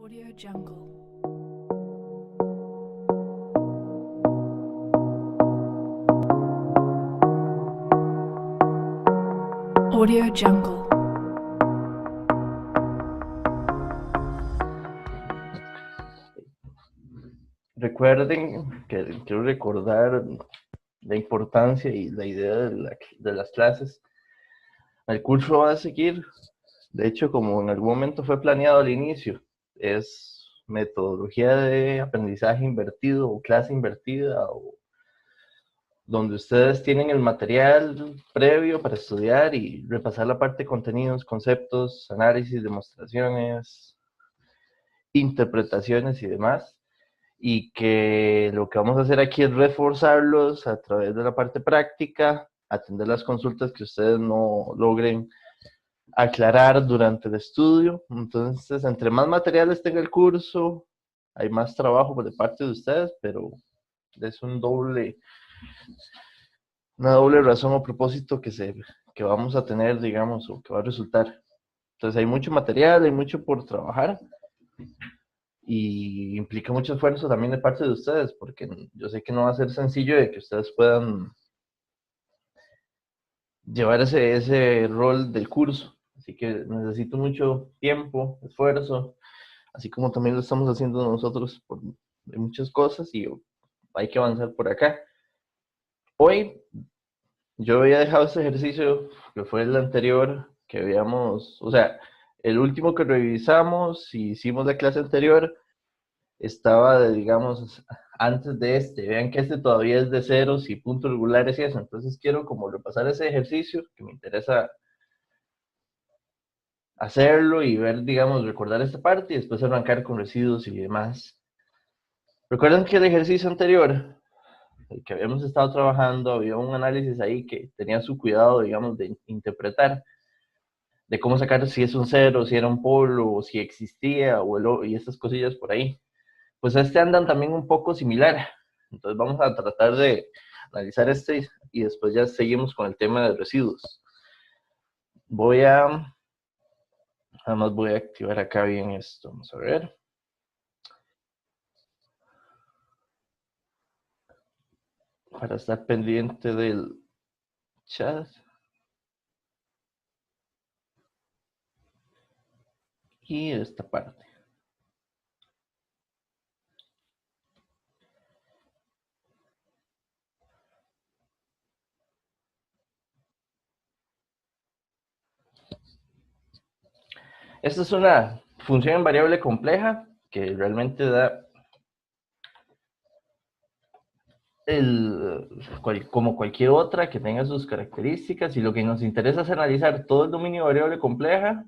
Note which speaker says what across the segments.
Speaker 1: Audio Jungle. Audio Jungle.
Speaker 2: Recuerden que quiero recordar la importancia y la idea de las clases. El curso va a seguir, de hecho, como en algún momento fue planeado al inicio, es metodología de aprendizaje invertido o clase invertida, o donde ustedes tienen el material previo para estudiar y repasar la parte de contenidos, conceptos, análisis, demostraciones, interpretaciones y demás. Y que lo que vamos a hacer aquí es reforzarlos a través de la parte práctica, atender las consultas que ustedes no logren aclarar durante el estudio. Entonces, entre más materiales tenga el curso, hay más trabajo por parte de ustedes, pero es una doble razón o propósito que vamos a tener, digamos, o que va a resultar. Entonces, hay mucho material, hay mucho por trabajar, y implica mucho esfuerzo también de parte de ustedes, porque yo sé que no va a ser sencillo de que ustedes puedan llevar ese rol del curso. Así que necesito mucho tiempo, esfuerzo, así como también lo estamos haciendo nosotros por muchas cosas, y hay que avanzar por acá. Hoy yo había dejado este ejercicio, que fue el anterior, que habíamos, o sea, el último que revisamos y hicimos la clase anterior, estaba, digamos, antes de este. Vean que este todavía es de ceros y puntos regulares y eso. Entonces quiero como repasar ese ejercicio, que me interesa hacerlo y ver, digamos, recordar esta parte y después arrancar con residuos y demás. Recuerden que el ejercicio anterior, el que habíamos estado trabajando, había un análisis ahí que tenía su cuidado, digamos, de interpretar, de cómo sacar si es un cero, si era un polo, o si existía, y esas cosillas por ahí. Pues andan también un poco similar. Entonces vamos a tratar de analizar este y después ya seguimos con el tema de residuos. Además voy a activar acá bien esto. Vamos a ver. Para estar pendiente del chat. Y esta parte. Esta es una función en variable compleja que realmente da como cualquier otra que tenga sus características, y lo que nos interesa es analizar todo el dominio de variable compleja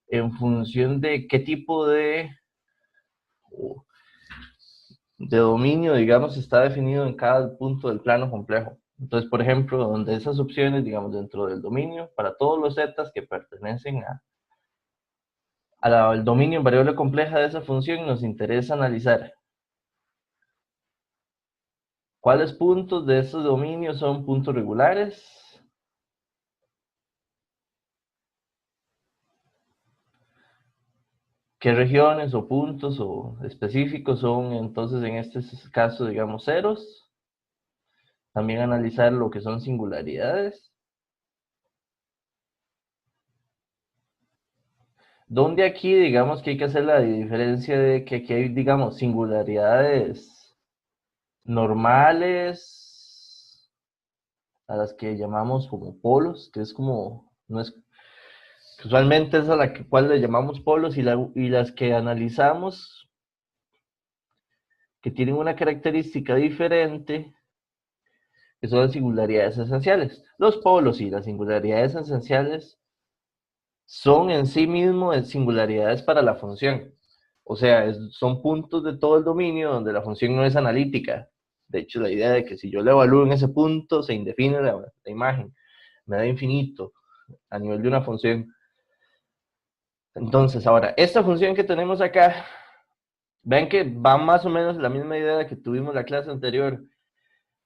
Speaker 2: en función de qué tipo de dominio, digamos, está definido en cada punto del plano complejo. Entonces, por ejemplo, donde esas opciones, digamos, dentro del dominio, para todos los zetas que pertenecen al dominio en variable compleja de esa función, nos interesa analizar cuáles puntos de esos dominios son puntos regulares, qué regiones o puntos o específicos son, entonces, en este caso, digamos, ceros. También analizar lo que son singularidades. Donde aquí, digamos, que hay que hacer la diferencia de que aquí hay, digamos, singularidades normales, a las que llamamos como polos, que es como, no es, usualmente es a la cual le llamamos polos, y las que analizamos, que tienen una característica diferente, que son las singularidades esenciales. Los polos y las singularidades esenciales son en sí mismos singularidades para la función. O sea, son puntos de todo el dominio donde la función no es analítica. De hecho, la idea de que si yo le evalúo en ese punto, se indefine la imagen, me da infinito a nivel de una función. Entonces, ahora, esta función que tenemos acá, ven que va más o menos la misma idea que tuvimos la clase anterior.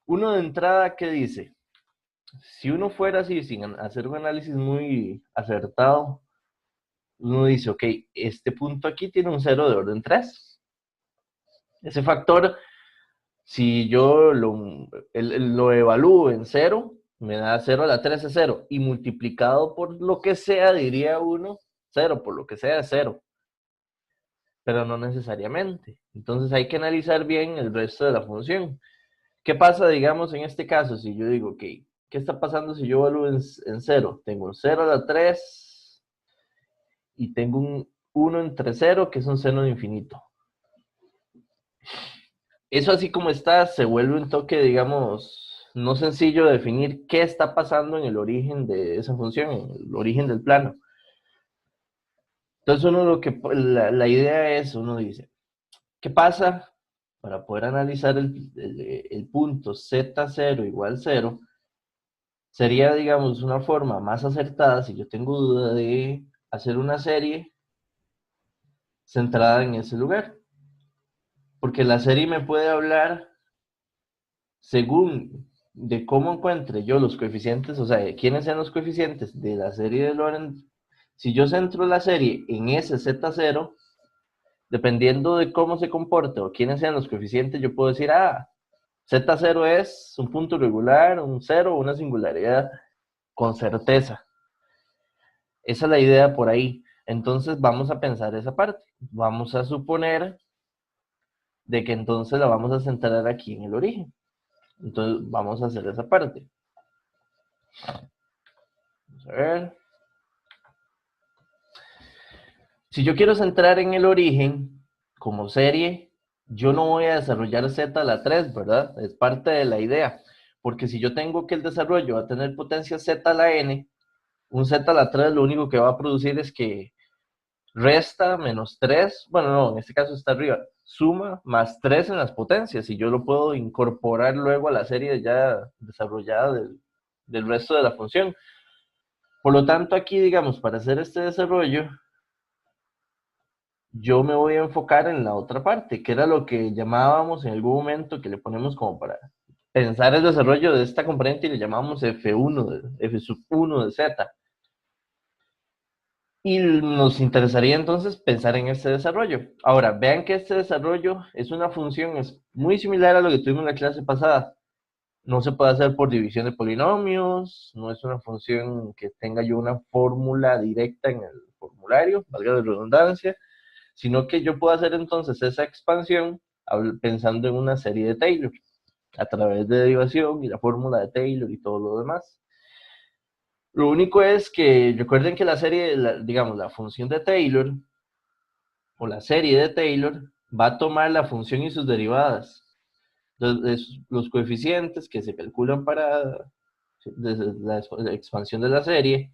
Speaker 2: Uno de entrada, ¿qué dice? Si uno fuera así, sin hacer un análisis muy acertado, uno dice, ok, este punto aquí tiene un cero de orden 3. Ese factor, si yo lo evalúo en cero, me da 0 a la 3 es 0. Y multiplicado por lo que sea, diría uno, 0, por lo que sea es 0. Pero no necesariamente. Entonces hay que analizar bien el resto de la función. ¿Qué pasa, digamos, en este caso? Si yo digo, ok, ¿qué está pasando si yo evalúo en 0? Tengo un 0 a la 3 y tengo un 1 entre 0, que es un seno de infinito. Eso así como está, se vuelve un toque, digamos, no sencillo de definir qué está pasando en el origen de esa función, en el origen del plano. Entonces la idea es, uno dice, ¿qué pasa? Para poder analizar el punto z0 igual 0, sería, digamos, una forma más acertada, si yo tengo duda, de hacer una serie centrada en ese lugar. Porque la serie me puede hablar según de cómo encuentre yo los coeficientes, o sea, quiénes sean los coeficientes de la serie de Lorentz. Si yo centro la serie en ese z0, dependiendo de cómo se comporte o quiénes sean los coeficientes, yo puedo decir, z0 es un punto regular, un cero, una singularidad, con certeza. Esa es la idea por ahí. Entonces vamos a pensar esa parte. Vamos a suponer de que entonces la vamos a centrar aquí en el origen. Entonces vamos a hacer esa parte. Vamos a ver. Si yo quiero centrar en el origen como serie, yo no voy a desarrollar z a la 3, ¿verdad? Es parte de la idea. Porque si yo tengo que el desarrollo va a tener potencia z a la n, un z a la 3 lo único que va a producir es que resta menos 3, bueno, no, en este caso está arriba, suma más 3 en las potencias, y yo lo puedo incorporar luego a la serie ya desarrollada del resto de la función. Por lo tanto, aquí, digamos, para hacer este desarrollo, yo me voy a enfocar en la otra parte, que era lo que llamábamos en algún momento, que le ponemos como para pensar el desarrollo de esta componente, y le llamamos F sub 1 de Z. Y nos interesaría entonces pensar en este desarrollo. Ahora, vean que este desarrollo es una función, es muy similar a lo que tuvimos en la clase pasada. No se puede hacer por división de polinomios, no es una función que tenga yo una fórmula directa en el formulario, valga la redundancia, sino que yo puedo hacer entonces esa expansión pensando en una serie de Taylor, a través de derivación y la fórmula de Taylor y todo lo demás. Lo único es que recuerden que la serie, digamos, la función de Taylor, o la serie de Taylor, va a tomar la función y sus derivadas. Entonces, los coeficientes que se calculan para la expansión de la serie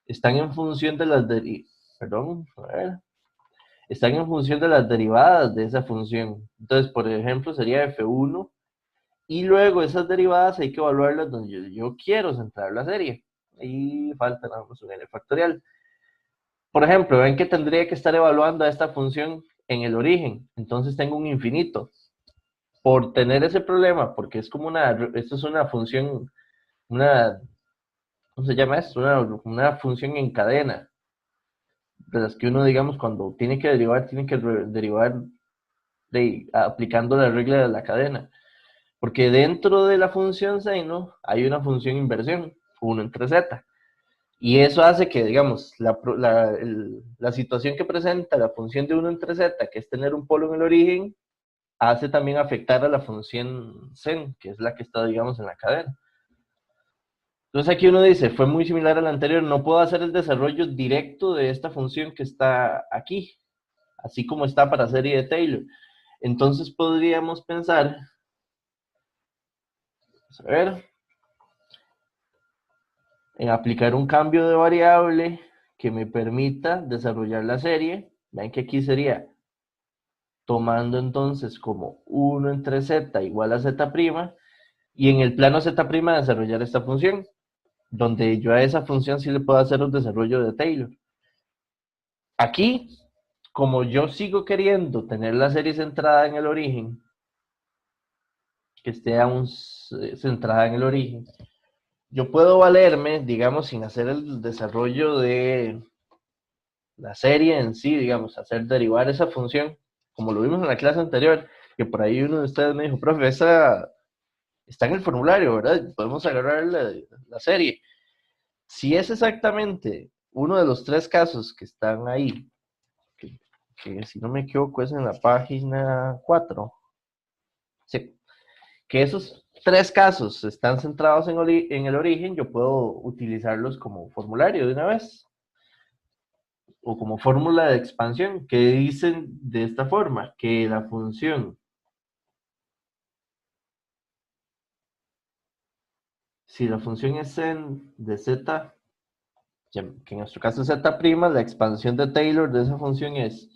Speaker 2: están en función de están en función de las derivadas de esa función. Entonces, por ejemplo, sería F1, y luego esas derivadas hay que evaluarlas donde yo quiero centrar la serie. Ahí falta nada más un n factorial. Por ejemplo, ven que tendría que estar evaluando a esta función en el origen. Entonces tengo un infinito. Por tener ese problema, porque es como esto es una función, ¿cómo se llama esto? Una función en cadena, de las que uno, digamos, cuando tiene que derivar aplicando la regla de la cadena. Porque dentro de la función seno hay una función inversión, 1 entre z. Y eso hace que, digamos, la situación que presenta la función de 1 entre z, que es tener un polo en el origen, hace también afectar a la función sen, que es la que está, digamos, en la cadena. Entonces aquí uno dice, fue muy similar al anterior, no puedo hacer el desarrollo directo de esta función que está aquí, así como está para serie de Taylor. Entonces podríamos pensar, vamos a ver, en aplicar un cambio de variable que me permita desarrollar la serie. Ven que aquí sería tomando entonces como 1 entre z igual a z', y en el plano z' desarrollar esta función, donde yo a esa función sí le puedo hacer un desarrollo de Taylor. Aquí, como yo sigo queriendo tener la serie centrada en el origen, que esté aún centrada en el origen, yo puedo valerme, digamos, sin hacer el desarrollo de la serie en sí, digamos, hacer derivar esa función, como lo vimos en la clase anterior, que por ahí uno de ustedes me dijo, profe, esa está en el formulario, ¿verdad? Podemos agarrar la serie. Si es exactamente uno de los tres casos que están ahí, que si no me equivoco es en la página 4, sí, que esos tres casos están centrados en el origen, yo puedo utilizarlos como formulario de una vez, o como fórmula de expansión, que dicen de esta forma, que la función, si la función es en de z, que en nuestro caso es z', la expansión de Taylor de esa función es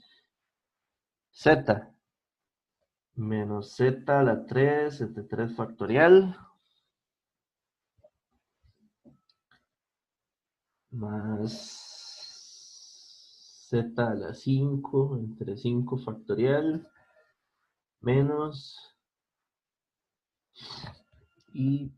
Speaker 2: z menos z a la 3 entre 3 factorial más z a la 5 entre 5 factorial menos y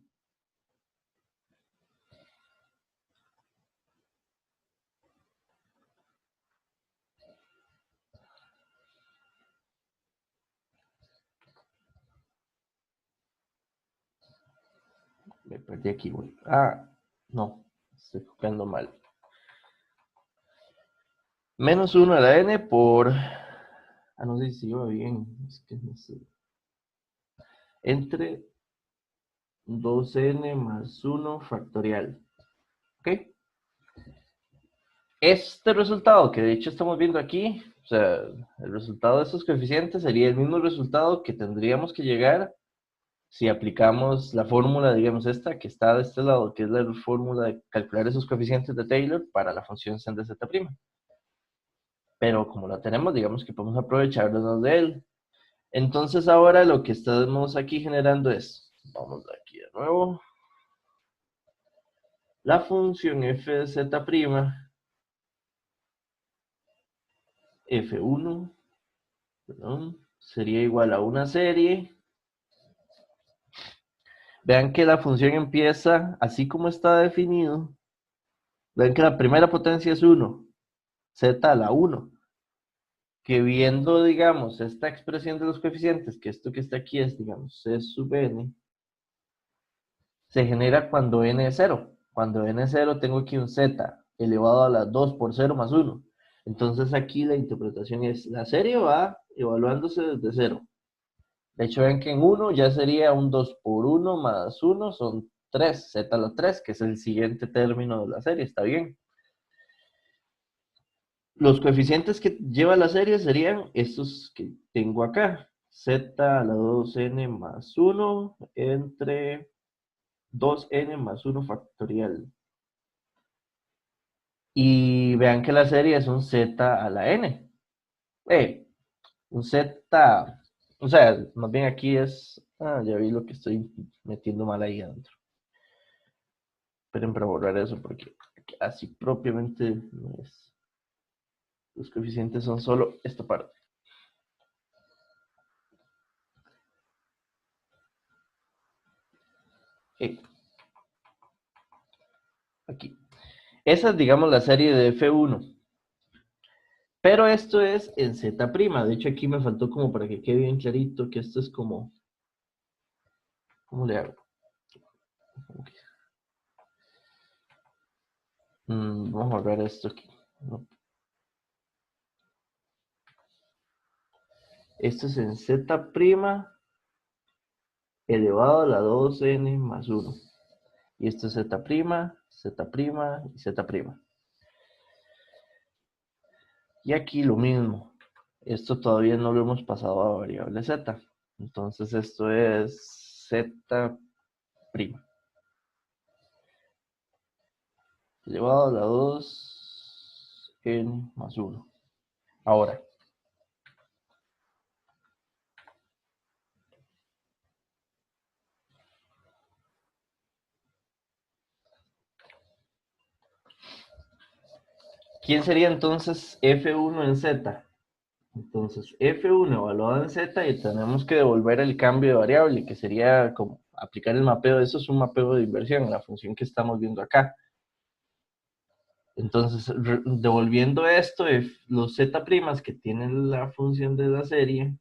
Speaker 2: me perdí aquí, güey. No, estoy copiando mal. Menos 1 a la n por... no sé si iba bien. Es que no sé. Entre 2n más 1 factorial. ¿Ok? Este resultado que de hecho estamos viendo aquí, o sea, el resultado de estos coeficientes sería el mismo resultado que tendríamos que llegar si aplicamos la fórmula, digamos esta, que está de este lado, que es la fórmula de calcular esos coeficientes de Taylor para la función sen de z'. Pero como la tenemos, digamos que podemos aprovecharnos de él. Entonces ahora lo que estamos aquí generando es, vamos aquí de nuevo, la función f de z', f1, perdón, sería igual a una serie. Vean que la función empieza así como está definido. Vean que la primera potencia es 1, z a la 1. Que viendo, digamos, esta expresión de los coeficientes, que esto que está aquí es, digamos, c sub n, se genera cuando n es 0. Cuando n es 0 tengo aquí un z elevado a la 2 por 0 más 1. Entonces aquí la interpretación es, la serie va evaluándose desde 0. De hecho, ven que en 1 ya sería un 2 por 1 más 1, son 3, z a la 3, que es el siguiente término de la serie, está bien. Los coeficientes que lleva la serie serían estos que tengo acá, z a la 2n más 1 entre 2n más 1 factorial. Y vean que la serie es un z a la n. Un z, o sea, más bien aquí es, ya vi lo que estoy metiendo mal ahí adentro. Esperen para borrar eso porque así propiamente no es. Los coeficientes son solo esta parte. Aquí. Esa es, digamos, la serie de F1. Pero esto es en Z'. De hecho, aquí me faltó como para que quede bien clarito que esto es como... ¿Cómo le hago? Vamos a ver esto aquí. No. Esto es en Z' elevado a la 2n más 1. Y esto es Z', Z' y Z'. Y aquí lo mismo. Esto todavía no lo hemos pasado a variable Z. Entonces esto es Z' elevado a la 2n más 1. Ahora, ¿quién sería entonces F1 en Z? Entonces, F1 evaluado en Z y tenemos que devolver el cambio de variable, que sería como aplicar el mapeo. Eso es un mapeo de inversión, la función que estamos viendo acá. Entonces, devolviendo esto, los z' que tienen la función de la serie,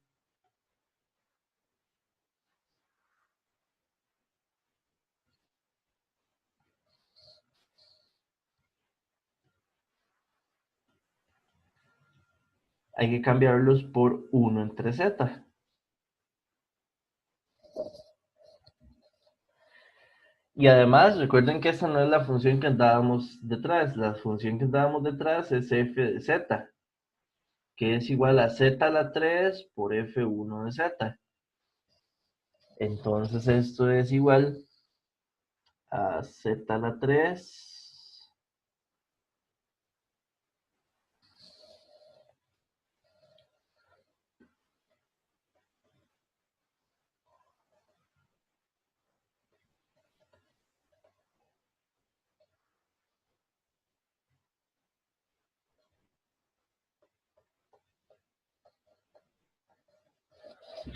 Speaker 2: hay que cambiarlos por 1 entre z. Y además, recuerden que esta no es la función que andábamos detrás. La función que andábamos detrás es f de z, que es igual a z a la 3 por f1 de z. Entonces, esto es igual a z a la 3.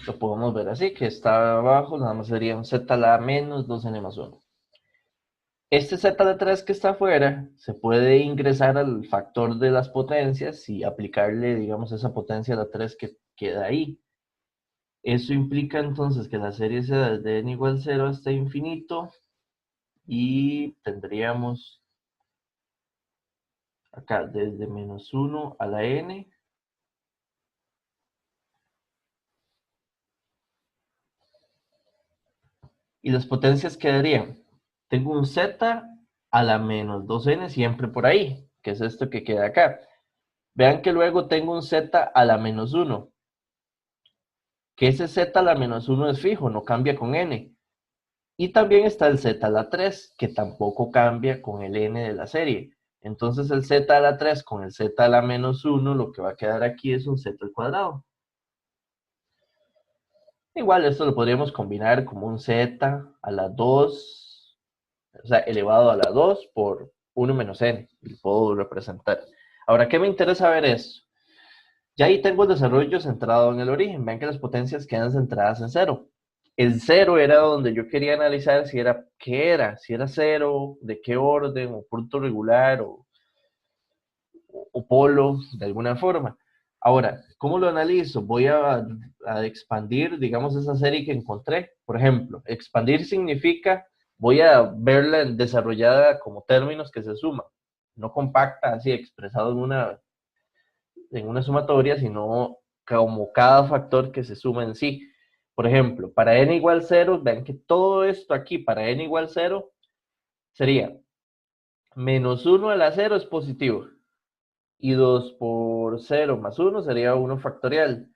Speaker 2: Lo podemos ver así, que está abajo, nada más sería un z a la menos 2n más 1. Este z a la 3 que está afuera se puede ingresar al factor de las potencias y aplicarle, digamos, esa potencia a la 3 que queda ahí. Eso implica entonces que la serie se da desde n igual 0 hasta infinito y tendríamos acá desde menos 1 a la n. Y las potencias quedarían, tengo un z a la menos 2n siempre por ahí, que es esto que queda acá. Vean que luego tengo un z a la menos 1, que ese z a la menos 1 es fijo, no cambia con n. Y también está el z a la 3, que tampoco cambia con el n de la serie. Entonces el z a la 3 con el z a la menos 1, lo que va a quedar aquí es un z al cuadrado. Igual esto lo podríamos combinar como un z a la 2, o sea, elevado a la 2 por 1 menos n, y lo puedo representar. Ahora, ¿qué me interesa ver eso? Ya ahí tengo el desarrollo centrado en el origen. Vean que las potencias quedan centradas en 0. El 0 era donde yo quería analizar si era, ¿qué era? Si era 0, de qué orden, o punto regular, o polo, de alguna forma. Ahora, ¿cómo lo analizo? Voy a expandir, digamos, esa serie que encontré. Por ejemplo, expandir significa, voy a verla desarrollada como términos que se suman, no compacta, así expresado en una sumatoria, sino como cada factor que se suma en sí. Por ejemplo, para n igual 0, vean que todo esto aquí para n igual 0 sería menos 1 a la 0 es positivo. Y 2 por 0 más 1 sería 1 factorial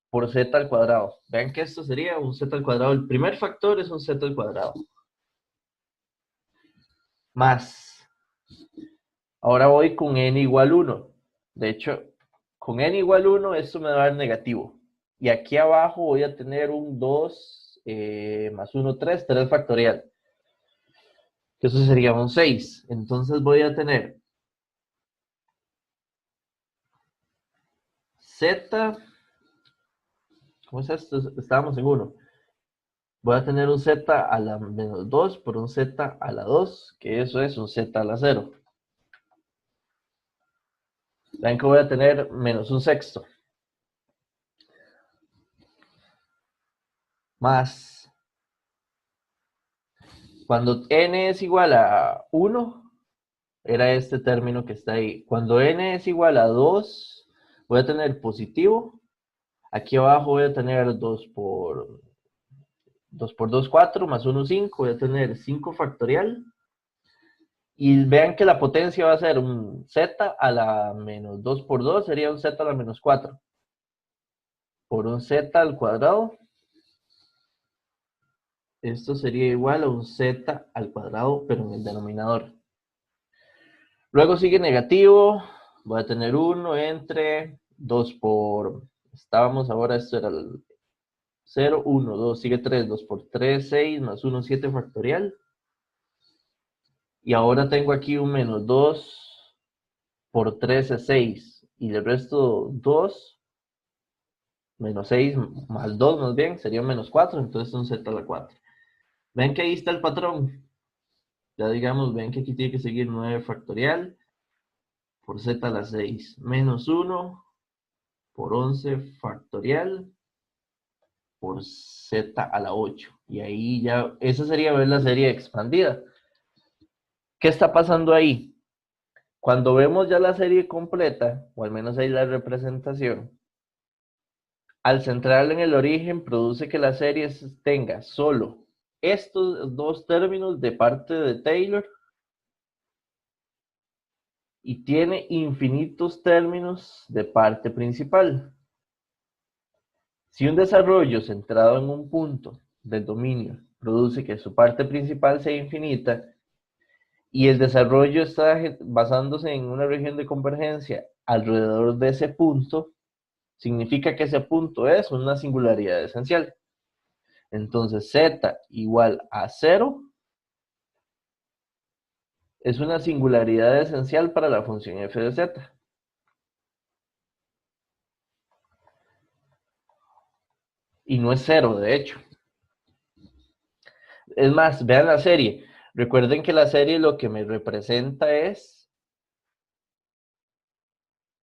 Speaker 2: por z al cuadrado. Vean que esto sería un z al cuadrado. El primer factor es un z al cuadrado. Más. Ahora voy con n igual 1. De hecho, con n igual 1 esto me va a dar negativo. Y aquí abajo voy a tener un 2 más 1, 3 factorial. Que eso sería un 6. Entonces voy a tener z. ¿Cómo es esto? Estábamos en 1. Voy a tener un z a la menos 2 por un z a la 2, que eso es un z a la 0. Vean que voy a tener menos un sexto. Más. Cuando n es igual a 1, era este término que está ahí. Cuando n es igual a 2, voy a tener positivo. Aquí abajo voy a tener 2 por 2, 4, más 1, 5. Voy a tener 5 factorial. Y vean que la potencia va a ser un z a la menos 2 por 2, sería un z a la menos 4. Por un z al cuadrado. Esto sería igual a un z al cuadrado, pero en el denominador. Luego sigue negativo. Voy a tener 1 entre 2 por... Estábamos ahora, esto era el 0, 1, 2, sigue 3, 2 por 3, 6, más 1, 7 factorial. Y ahora tengo aquí un menos 2 por 3 es 6. Y del resto 2, menos 6 más 2 más bien, sería menos 4, entonces un z a la 4. Ven que ahí está el patrón. Ya digamos, ven que aquí tiene que seguir 9 factorial. por z a la 6 menos 1 por 11 factorial por z a la 8. Y ahí ya, esa sería ver la serie expandida. ¿Qué está pasando ahí? Cuando vemos ya la serie completa, o al menos ahí la representación, al centrarla en el origen, produce que la serie tenga solo estos dos términos de parte de Taylor y tiene infinitos términos de parte principal. Si un desarrollo centrado en un punto del dominio produce que su parte principal sea infinita y el desarrollo está basándose en una región de convergencia alrededor de ese punto, significa que ese punto es una singularidad esencial. Entonces z igual a 0 es una singularidad esencial para la función f de z. Y no es 0, de hecho. Es más, vean la serie. Recuerden que la serie lo que me representa es,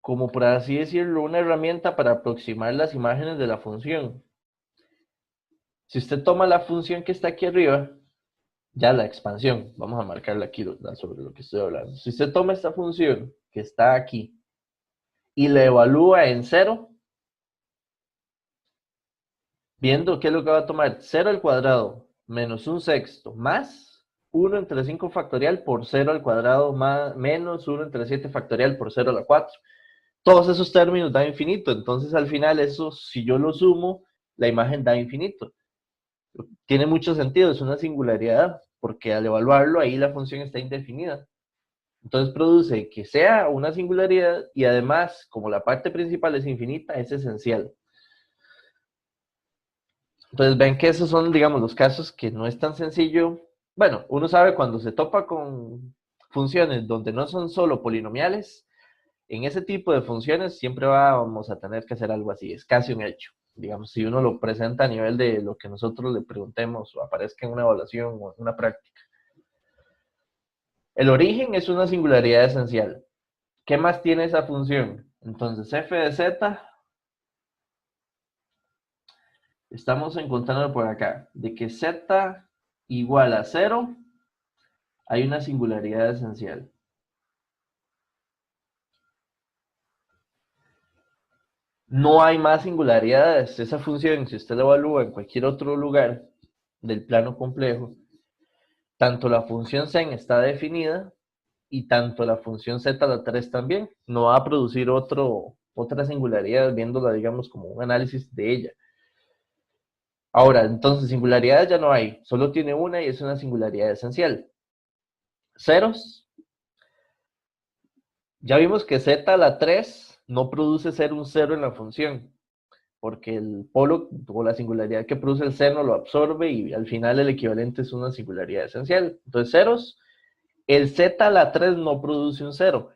Speaker 2: como por así decirlo, una herramienta para aproximar las imágenes de la función. Si usted toma la función que está aquí arriba, ya la expansión, vamos a marcarla aquí sobre lo que estoy hablando. Si usted toma esta función que está aquí y la evalúa en 0, viendo qué es lo que va a tomar 0 al cuadrado menos 1/6 más 1 entre 5 factorial por 0 al cuadrado más, menos 1 entre 7 factorial por 0 a la 4. Todos esos términos dan infinito, entonces al final eso, si yo lo sumo, la imagen da infinito. Tiene mucho sentido, es una singularidad, porque al evaluarlo ahí la función está indefinida. Entonces produce que sea una singularidad y además, como la parte principal es infinita, es esencial. Entonces ven que esos son, digamos, los casos que no es tan sencillo. Bueno, uno sabe cuando se topa con funciones donde no son solo polinomiales, en ese tipo de funciones siempre vamos a tener que hacer algo así, es casi un hecho. Digamos, si uno lo presenta a nivel de lo que nosotros le preguntemos o aparezca en una evaluación o en una práctica. El origen es una singularidad esencial. ¿Qué más tiene esa función? Entonces, f de z, estamos encontrando por acá, de que z igual a 0, hay una singularidad esencial. No hay más singularidades. Esa función, si usted la evalúa en cualquier otro lugar del plano complejo, tanto la función sen está definida y tanto la función z a la 3 también. No va a producir otra singularidad viéndola, digamos, como un análisis de ella. Ahora, entonces, singularidades ya no hay. Solo tiene una y es una singularidad esencial. Ceros. Ya vimos que z a la 3 no produce ser un cero en la función, porque el polo o la singularidad que produce el seno lo absorbe y al final el equivalente es una singularidad esencial. Entonces, ceros. El z a la 3 no produce un cero.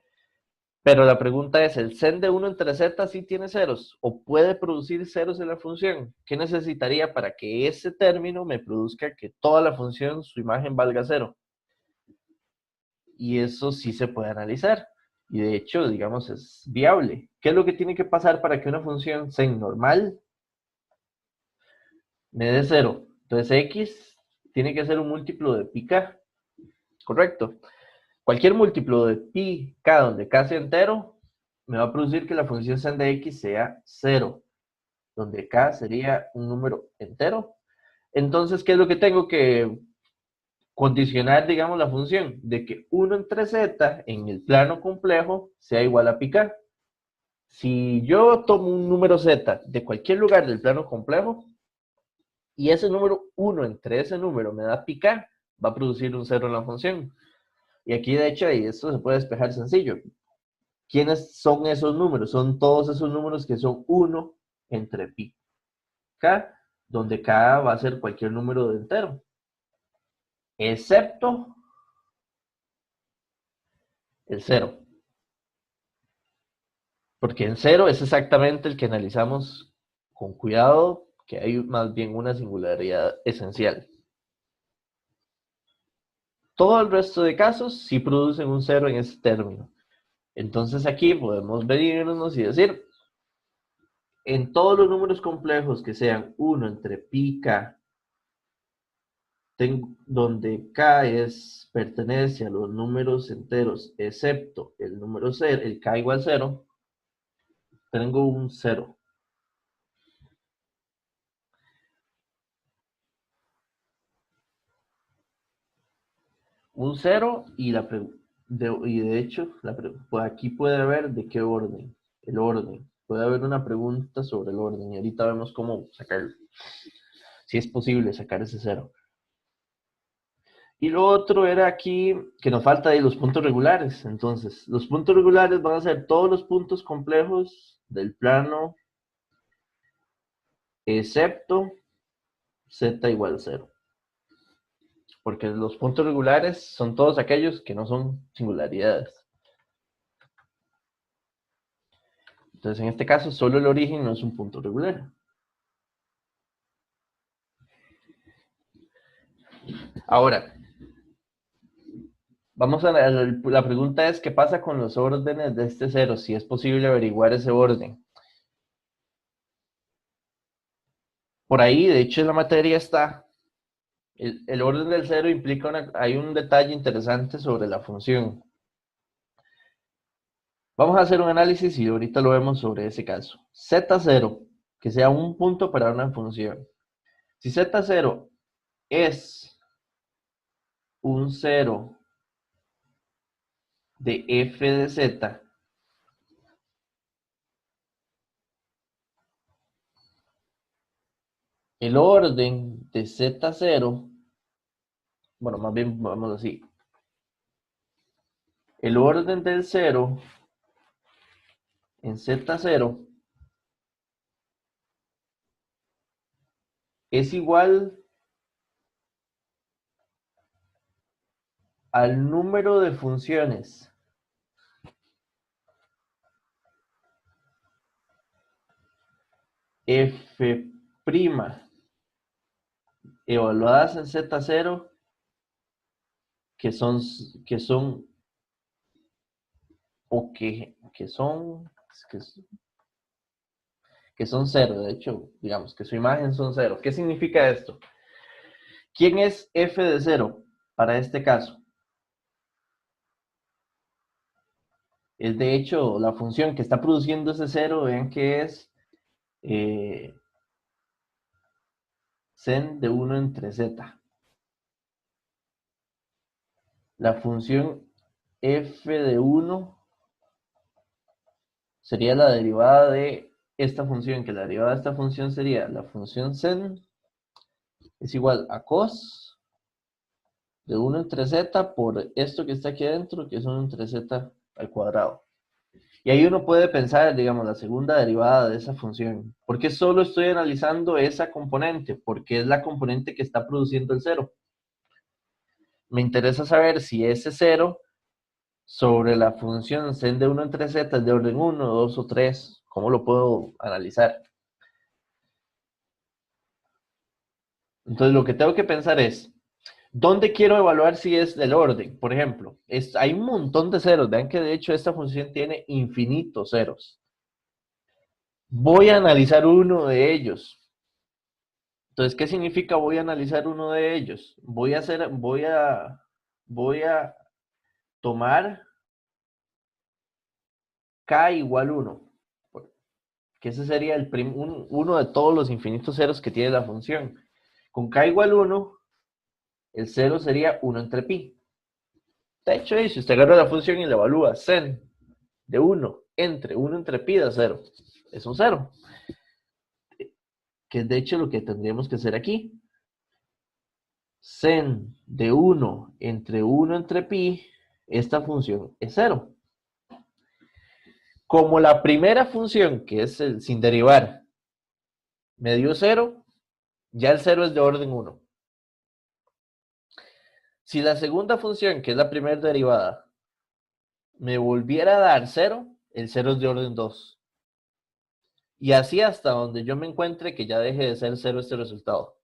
Speaker 2: Pero la pregunta es, ¿el sen de 1 entre z sí tiene ceros? ¿O puede producir ceros en la función? ¿Qué necesitaría para que ese término me produzca que toda la función, su imagen valga cero? Y eso sí se puede analizar. Y de hecho, digamos, es viable. ¿Qué es lo que tiene que pasar para que una función sen normal me dé cero? Entonces x tiene que ser un múltiplo de pi k, ¿correcto? Cualquier múltiplo de pi k donde k sea entero me va a producir que la función sen de x sea 0, donde k sería un número entero. Entonces, ¿qué es lo que tengo que condicionar, digamos, la función? De que 1 entre z en el plano complejo sea igual a pi k. Si yo tomo un número z de cualquier lugar del plano complejo y ese número 1 entre ese número me da pi k, va a producir un 0 en la función. Y aquí, de hecho, y esto se puede despejar sencillo. ¿Quiénes son esos números? Son todos esos números que son 1 entre pi k, donde k va a ser cualquier número de entero, excepto el 0. Porque en 0 es exactamente el que analizamos con cuidado, que hay más bien una singularidad esencial. Todo el resto de casos sí producen un 0 en ese término. Entonces aquí podemos venirnos y decir, en todos los números complejos que sean 1 entre pi y k, donde k pertenece a los números enteros, excepto el número 0, el k igual 0, tengo un 0. Un 0 y, de hecho, pues aquí puede haber de qué orden, el orden. Puede haber una pregunta sobre el orden y ahorita vemos cómo sacarlo. Si es posible sacar ese 0. Y lo otro era aquí que nos falta de los puntos regulares. Entonces, los puntos regulares van a ser todos los puntos complejos del plano excepto z igual 0. Porque los puntos regulares son todos aquellos que no son singularidades. Entonces, en este caso, solo el origen no es un punto regular. Ahora, vamos a la pregunta es, ¿qué pasa con los órdenes de este 0? Si es posible averiguar ese orden. Por ahí, de hecho, en la materia está. El orden del 0 implica hay un detalle interesante sobre la función. Vamos a hacer un análisis y ahorita lo vemos sobre ese caso. Z0, que sea un punto para una función. Si Z0 es un 0 de f de z, el orden de Z0, bueno, más bien vamos así. El orden del 0 en Z0 es igual al número de funciones f' evaluadas en Z0 que son o que son 0, de hecho, digamos que su imagen son 0. ¿Qué significa esto? ¿Quién es f de 0 para este caso? Es de hecho la función que está produciendo ese 0, vean que es sen de 1 entre z. La función f de 1 sería la derivada de esta función, que la derivada de esta función sería la función sen es igual a cos de 1 entre z por esto que está aquí adentro, que es 1 entre z al cuadrado. Y ahí uno puede pensar, digamos, la segunda derivada de esa función. ¿Por qué solo estoy analizando esa componente? Porque es la componente que está produciendo el 0. Me interesa saber si ese 0 sobre la función sen de 1 entre z es de orden 1, 2 o 3. ¿Cómo lo puedo analizar? Entonces lo que tengo que pensar es, ¿dónde quiero evaluar si es del orden? Por ejemplo, hay un montón de ceros. Vean que de hecho esta función tiene infinitos ceros. Voy a analizar uno de ellos. Entonces, ¿qué significa voy a analizar uno de ellos? Voy a tomar k igual 1. Que ese sería uno de todos los infinitos ceros que tiene la función. Con k igual 1, el 0 sería 1 entre pi. De hecho, si usted agarra la función y la evalúa, sen de 1 entre pi da 0. Es un 0. Que es de hecho lo que tendríamos que hacer aquí. Sen de 1 entre pi, esta función es 0. Como la primera función, que es el sin derivar, me dio 0, ya el 0 es de orden 1. Si la segunda función, que es la primera derivada, me volviera a dar 0, el 0 es de orden 2. Y así hasta donde yo me encuentre que ya deje de ser 0 este resultado.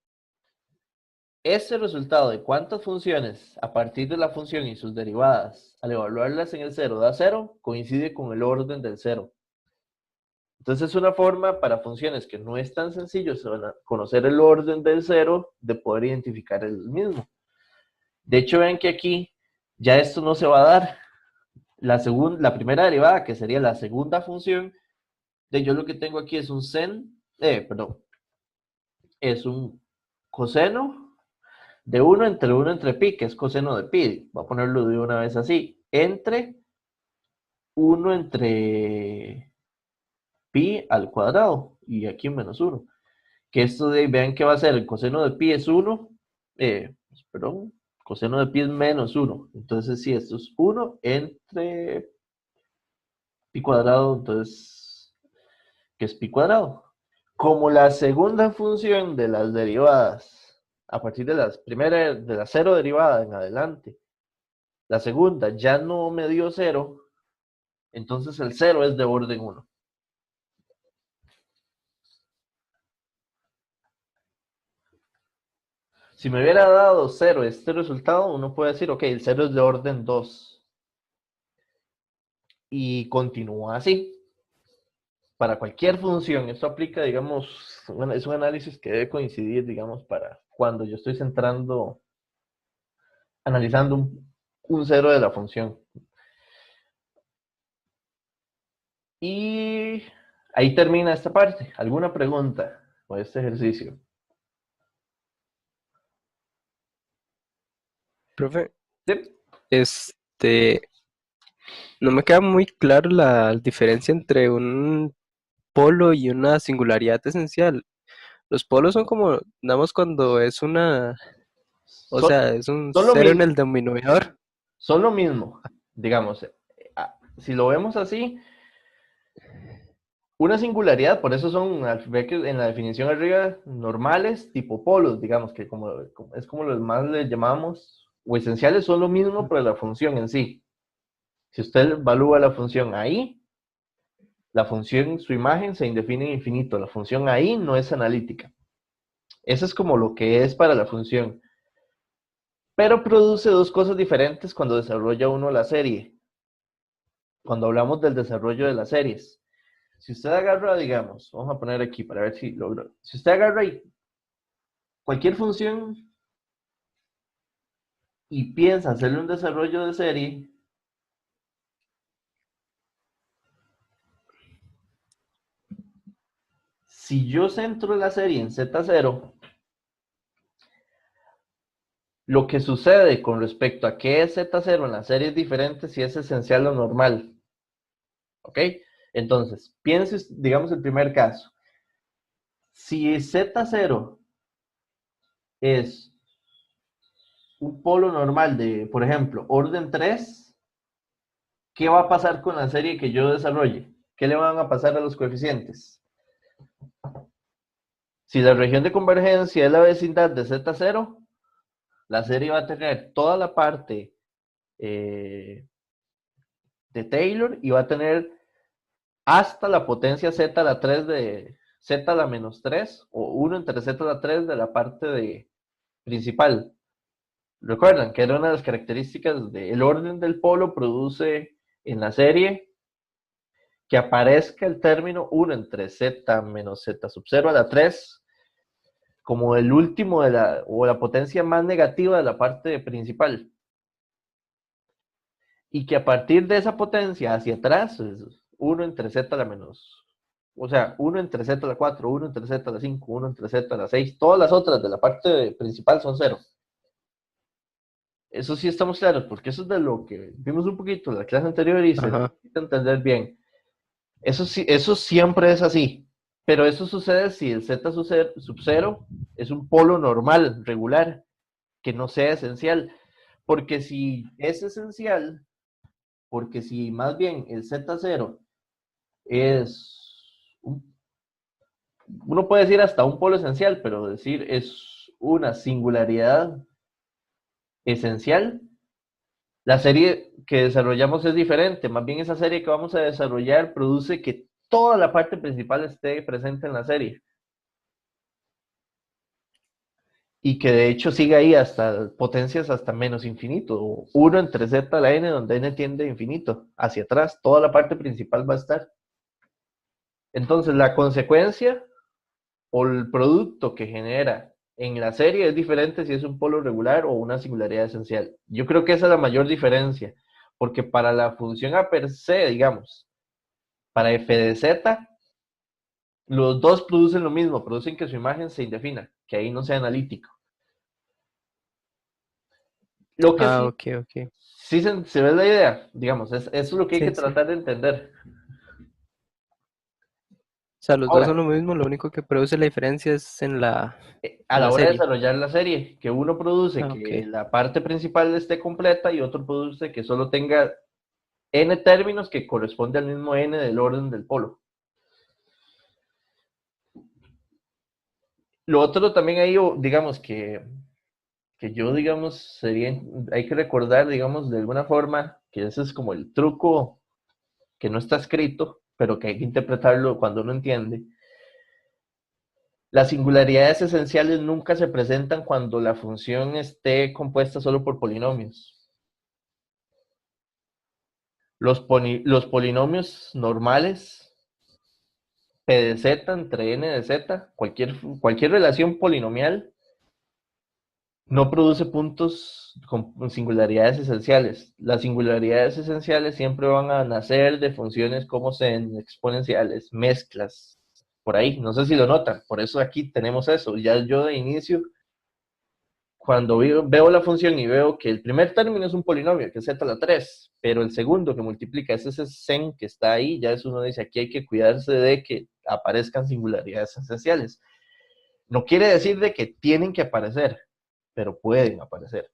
Speaker 2: Este resultado de cuántas funciones a partir de la función y sus derivadas, al evaluarlas en el cero da cero, coincide con el orden del cero. Entonces es una forma para funciones que no es tan sencillo conocer el orden del cero de poder identificar el mismo. De hecho, ven que aquí ya esto no se va a dar. La primera derivada, que sería la segunda función, yo lo que tengo aquí es un es un coseno de 1 entre pi, que es coseno de pi. Voy a ponerlo de una vez así. Entre 1 entre pi al cuadrado. Y aquí menos 1. Que esto vean que va a ser el coseno de pi es 1. Coseno de pi es menos 1. Entonces, sí, esto es 1 entre pi cuadrado. Entonces, ¿qué es pi cuadrado? Como la segunda función de las derivadas, a partir de de la cero derivada en adelante, la segunda ya no me dio cero, entonces el cero es de orden 1. Si me hubiera dado 0 este resultado, uno puede decir, ok, el 0 es de orden 2. Y continúa así. Para cualquier función, esto aplica, digamos, es un análisis que debe coincidir, digamos, para cuando yo estoy analizando un cero de la función. Y ahí termina esta parte. ¿Alguna pregunta o este ejercicio?
Speaker 3: Profe,
Speaker 2: Sí.
Speaker 3: no me queda muy claro la diferencia entre un polo y una singularidad esencial. Los polos son como, damos cuando es o
Speaker 2: Son,
Speaker 3: sea, es un
Speaker 2: son lo
Speaker 3: cero en
Speaker 2: mismo.
Speaker 3: el denominador.
Speaker 2: Son lo mismo. Digamos, si lo vemos así, una singularidad, por eso son, ve que en la definición arriba, normales, tipo polos, digamos, que es como los más le llamamos, o esenciales son lo mismo, pero la función en sí. Si usted evalúa la función ahí, la función, su imagen se indefine en infinito. La función ahí no es analítica. Eso es como lo que es para la función. Pero produce dos cosas diferentes cuando desarrolla uno la serie. Cuando hablamos del desarrollo de las series. Si usted agarra, digamos, vamos a poner aquí para ver si logro. Si usted agarra ahí cualquier función y piensa hacerle un desarrollo de serie, si yo centro la serie en Z0, lo que sucede con respecto a qué es Z0 en la serie es diferente si es esencial o normal. ¿Ok? Entonces, piense, digamos, el primer caso. Si Z0 es un polo normal de, por ejemplo, orden 3, ¿qué va a pasar con la serie que yo desarrolle? ¿Qué le van a pasar a los coeficientes? Si la región de convergencia es la vecindad de Z0, la serie va a tener toda la parte de Taylor y va a tener hasta la potencia Z a la 3 de Z a la menos 3 o 1 entre Z a la 3 de la parte de principal. Recuerdan que era una de las características del orden del polo, produce en la serie que aparezca el término 1 entre Z menos Z sub 0 a la 3 como el último o la potencia más negativa de la parte principal. Y que a partir de esa potencia hacia atrás, es 1 entre Z a la menos, o sea, 1 entre Z a la 4, 1 entre Z a la 5, 1 entre Z a la 6, todas las otras de la parte principal son 0. Eso sí estamos claros, porque eso es de lo que vimos un poquito en la clase anterior y se
Speaker 3: Ajá.
Speaker 2: necesita entender bien. Eso sí, eso siempre es así, pero eso sucede si el Z sub 0 es un polo normal, regular, que no sea esencial. Porque si es esencial, porque si más bien el Z0 es, uno puede decir hasta un polo esencial, pero decir es una singularidad esencial, la serie que desarrollamos es diferente. Más bien esa serie que vamos a desarrollar produce que toda la parte principal esté presente en la serie. y que de hecho sigue ahí hasta potencias hasta menos infinito, 1 entre z a la n, donde n tiende a infinito, hacia atrás, toda la parte principal va a estar. Entonces la consecuencia o el producto que genera en la serie es diferente si es un polo regular o una singularidad esencial. Yo creo que esa es la mayor diferencia, porque para la función a per se, digamos, para f de z, los dos producen lo mismo, producen que su imagen se indefina, que ahí no sea analítico. Lo que sí,
Speaker 3: Ok, ok.
Speaker 2: sí se ve la idea, digamos, eso es lo que hay que
Speaker 3: Sí, sí.
Speaker 2: tratar de entender.
Speaker 3: O sea, los dos son
Speaker 2: Ahora,
Speaker 3: lo mismo, lo único que produce la diferencia es
Speaker 2: a
Speaker 3: en
Speaker 2: la
Speaker 3: la
Speaker 2: hora de
Speaker 3: serie.
Speaker 2: desarrollar la serie, que uno produce
Speaker 3: Ah, ok.
Speaker 2: que la parte principal esté completa y otro produce que solo tenga n términos que corresponde al mismo n del orden del polo. Lo otro también ahí, digamos, que yo, digamos, sería, hay que recordar, digamos, de alguna forma, que ese es como el truco que no está escrito, pero que hay que interpretarlo cuando uno entiende. Las singularidades esenciales nunca se presentan cuando la función esté compuesta solo por polinomios. Los polinomios normales, P de z entre n de z, cualquier relación polinomial, no produce puntos con singularidades esenciales. Las singularidades esenciales siempre van a nacer de funciones como sean exponenciales, mezclas, por ahí. No sé si lo notan, por eso aquí tenemos eso. Ya yo de inicio, cuando veo la función y veo que el primer término es un polinomio, que es z a la 3, pero el segundo que multiplica es ese sen que está ahí, ya eso uno dice, aquí hay que cuidarse de que aparezcan singularidades esenciales. No quiere decir de que tienen que aparecer, pero pueden aparecer.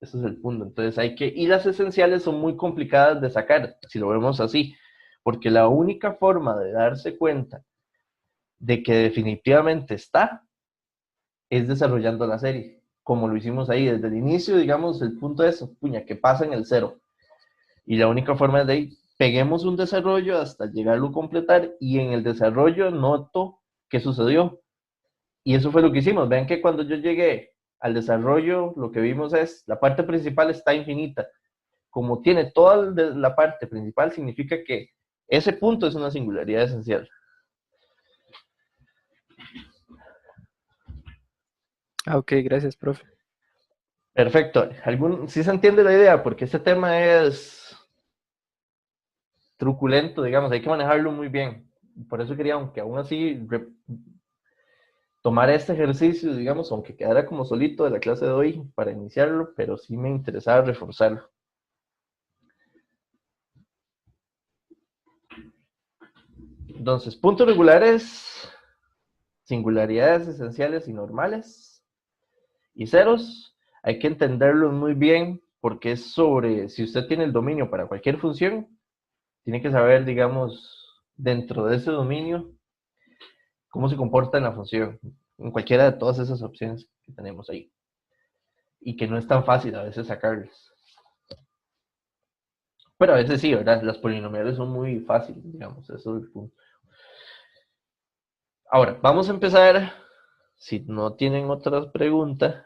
Speaker 2: Ese es el punto. Entonces hay que, y las esenciales son muy complicadas de sacar, si lo vemos así, porque la única forma de darse cuenta de que definitivamente está es desarrollando la serie, como lo hicimos ahí desde el inicio, digamos, el punto es, puña, que pasa en el cero. Y la única forma es de ahí, peguemos un desarrollo hasta llegarlo a completar, y en el desarrollo noto qué sucedió. Y eso fue lo que hicimos. Vean que cuando yo llegué al desarrollo, lo que vimos es, la parte principal está infinita. Como tiene toda la parte principal, significa que ese punto es una singularidad esencial.
Speaker 3: Ah, ok, gracias, profe.
Speaker 2: Perfecto. ¿Sí se entiende la idea? Porque este tema es truculento, digamos, hay que manejarlo muy bien. Por eso quería, aunque aún así, tomar este ejercicio, digamos, aunque quedara como solito de la clase de hoy para iniciarlo, pero sí me interesaba reforzarlo. Entonces, puntos regulares, singularidades esenciales y normales, y ceros, hay que entenderlos muy bien porque es sobre, si usted tiene el dominio para cualquier función, tiene que saber, digamos, dentro de ese dominio, cómo se comporta en la función, en cualquiera de todas esas opciones que tenemos ahí. Y que no es tan fácil a veces sacarlas. Pero a veces sí, ¿verdad? Las polinomiales son muy fáciles, digamos, eso es el punto. Ahora, vamos a empezar, si no tienen otras preguntas,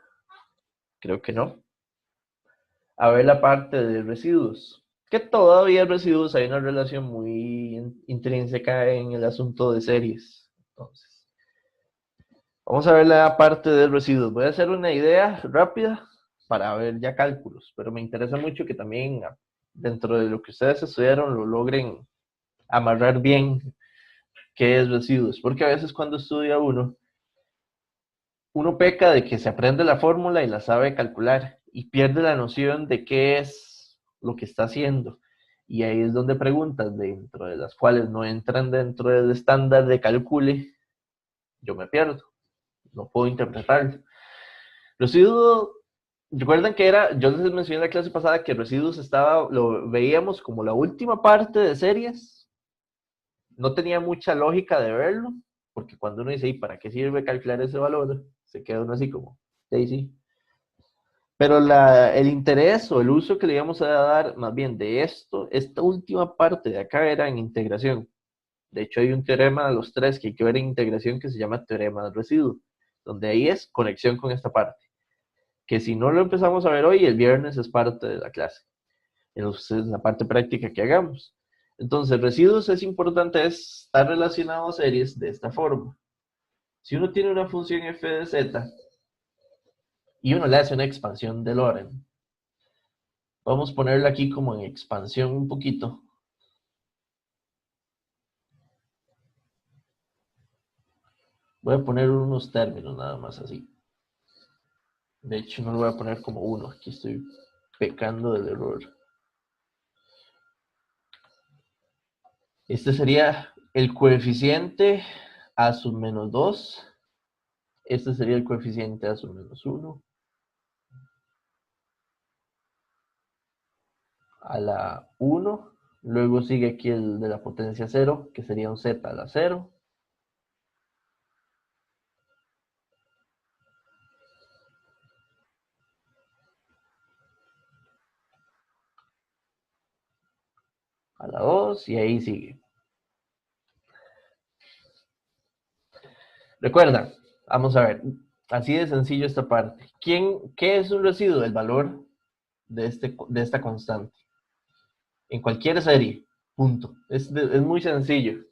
Speaker 2: creo que no, a ver la parte de residuos. Que todavía residuos hay una relación muy intrínseca en el asunto de series. Entonces, vamos a ver la parte de residuos. Voy a hacer una idea rápida para ver ya cálculos, pero me interesa mucho que también dentro de lo que ustedes estudiaron lo logren amarrar bien qué es residuos, porque a veces cuando estudia uno peca de que se aprende la fórmula y la sabe calcular y pierde la noción de qué es lo que está haciendo. Y ahí es donde preguntas dentro de las cuales no entran dentro del estándar de calcule, yo me pierdo, no puedo interpretarlo. Residuo, recuerdan que yo les mencioné en la clase pasada que residuos lo veíamos como la última parte de series, no tenía mucha lógica de verlo, porque cuando uno dice, ¿y para qué sirve calcular ese valor? Se queda uno así como, sí, sí. Pero el interés o el uso que le íbamos a dar más bien de esta última parte de acá era en integración. De hecho, hay un teorema de los tres que hay que ver en integración que se llama teorema del residuo. donde ahí es conexión con esta parte. Que si no lo empezamos a ver hoy, el viernes es parte de la clase. Es la parte práctica que hagamos. Entonces, residuos es importante estar relacionado a series de esta forma. Si uno tiene una función f de z y uno le hace una expansión de Loren, vamos a ponerla aquí como en expansión un poquito. Voy a poner unos términos nada más así. De hecho, no lo voy a poner como 1. Aquí estoy pecando del error. Este sería el coeficiente a sub menos 2. Este sería el coeficiente a sub menos 1. A la 1. Luego sigue aquí el de la potencia 0, que sería un z a la 0. A la 2 y ahí sigue. Recuerda, vamos a ver, así de sencillo esta parte. ¿Qué es un residuo? El valor de esta constante. En cualquier serie, punto. Es muy sencillo.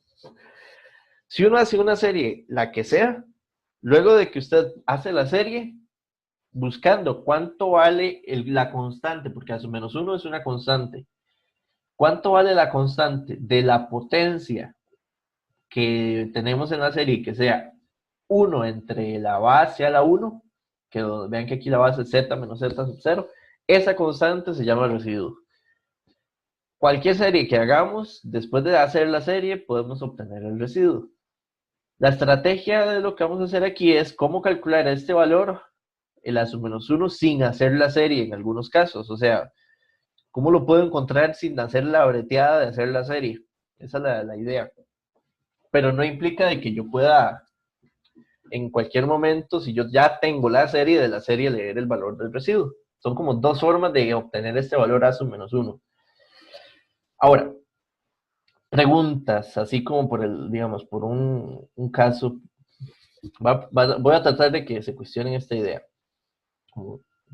Speaker 2: Si uno hace una serie, la que sea, luego de que usted hace la serie, buscando cuánto vale la constante, porque a su menos 1 es una constante. ¿Cuánto vale la constante de la potencia que tenemos en la serie, que sea 1 entre la base a la 1, que vean que aquí la base es z menos z sub 0, esa constante se llama residuo. Cualquier serie que hagamos, después de hacer la serie, podemos obtener el residuo. La estrategia de lo que vamos a hacer aquí es cómo calcular este valor, el a sub menos 1, sin hacer la serie en algunos casos. O sea, ¿cómo lo puedo encontrar sin hacer la breteada de hacer la serie? Esa es la idea. Pero no implica de que yo pueda, en cualquier momento, si yo ya tengo la serie, de la serie leer el valor del residuo. Son como dos formas de obtener este valor a sub menos 1. Ahora, preguntas, así como por digamos, por un caso. Voy a tratar de que se cuestionen esta idea.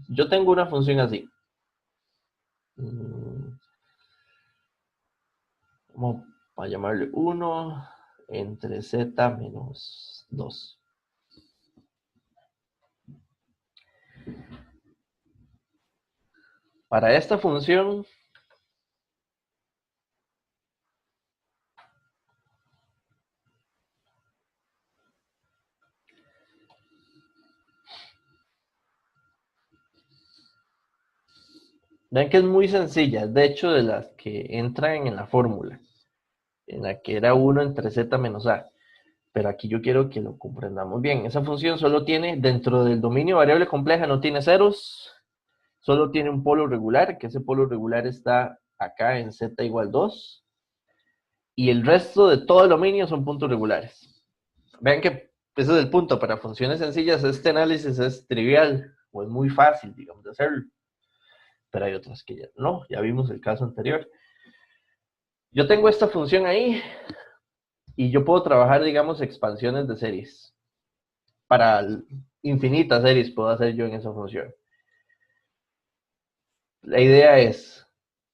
Speaker 2: Yo tengo una función así. Vamos a llamarle 1 entre z menos 2. Para esta función, ven que es muy sencilla, de hecho de las que entran en la fórmula, en la que era 1 entre z menos a. Pero aquí yo quiero que lo comprendamos bien. Esa función solo tiene, dentro del dominio variable compleja, no tiene ceros, solo tiene un polo regular, que ese polo regular está acá en z igual 2. Y el resto de todo el dominio son puntos regulares. Vean que ese es el punto. Para funciones sencillas, este análisis es trivial o es muy fácil, digamos, de hacerlo. Pero hay otras que ya no. Ya vimos el caso anterior. Yo tengo esta función ahí y yo puedo trabajar, digamos, expansiones de series. Para infinitas series puedo hacer yo en esa función. La idea es,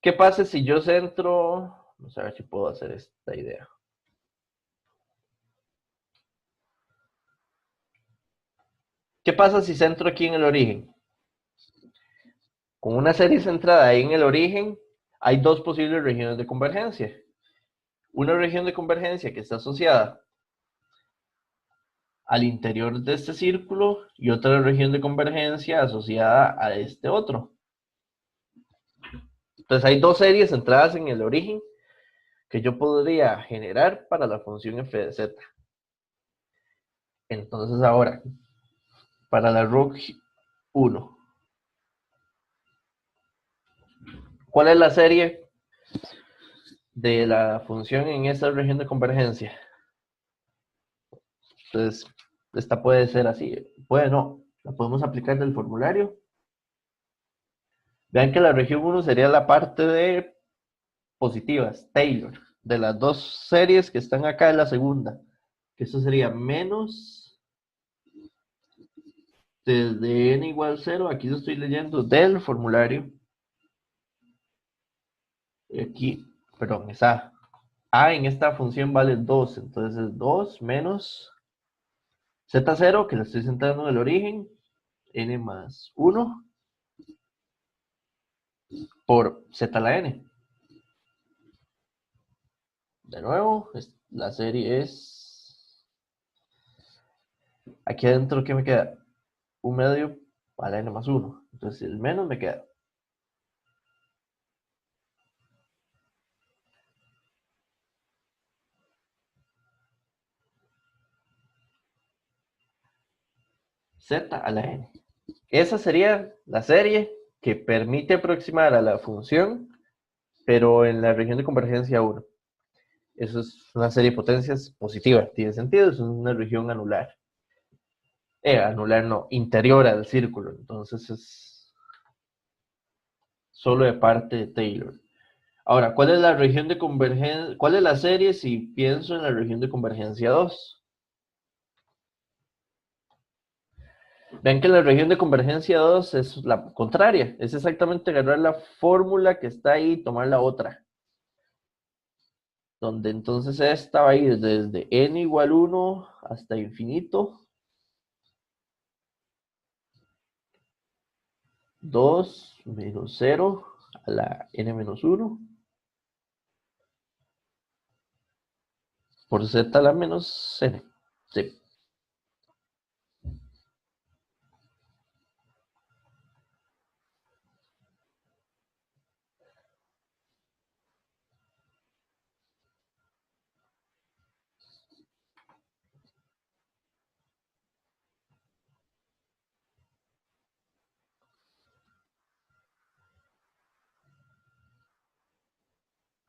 Speaker 2: ¿qué pasa si yo centro? Vamos a ver si puedo hacer esta idea. ¿Qué pasa si centro aquí en el origen? Con una serie centrada ahí en el origen, hay dos posibles regiones de convergencia. Una región de convergencia que está asociada al interior de este círculo y otra región de convergencia asociada a este otro. Entonces hay dos series centradas en el origen que yo podría generar para la función f de z. Entonces ahora, para la ROC 1, ¿cuál es la serie de la función en esta región de convergencia? Entonces, esta puede ser así, puede no, la podemos aplicar del formulario. Vean que la región 1 sería la parte de positivas, Taylor, de las dos series que están acá en la segunda, que eso sería menos desde n igual 0, aquí lo estoy leyendo del formulario. Aquí, perdón, es A. A en esta función vale 2, entonces es 2 menos z0, que lo estoy centrando en el origen, n más 1 por z a la n. De nuevo, la serie es... Aquí adentro, ¿qué me queda? Un medio a la n más 1. Entonces el menos me queda. Z a la n. Esa sería la serie que permite aproximar a la función, pero en la región de convergencia 1. Eso es una serie de potencias positiva, tiene sentido, es una región anular. Anular no, interior al círculo, entonces es solo de parte de Taylor. Ahora, ¿cuál es la región de convergencia? ¿Cuál es la serie si pienso en la región de convergencia 2? Ven que la región de convergencia 2 es la contraria, es exactamente agarrar la fórmula que está ahí y tomar la otra. Donde entonces esta va a ir desde n igual 1 hasta infinito. 2 menos 0 a la n menos 1 por z a la menos n. Sí.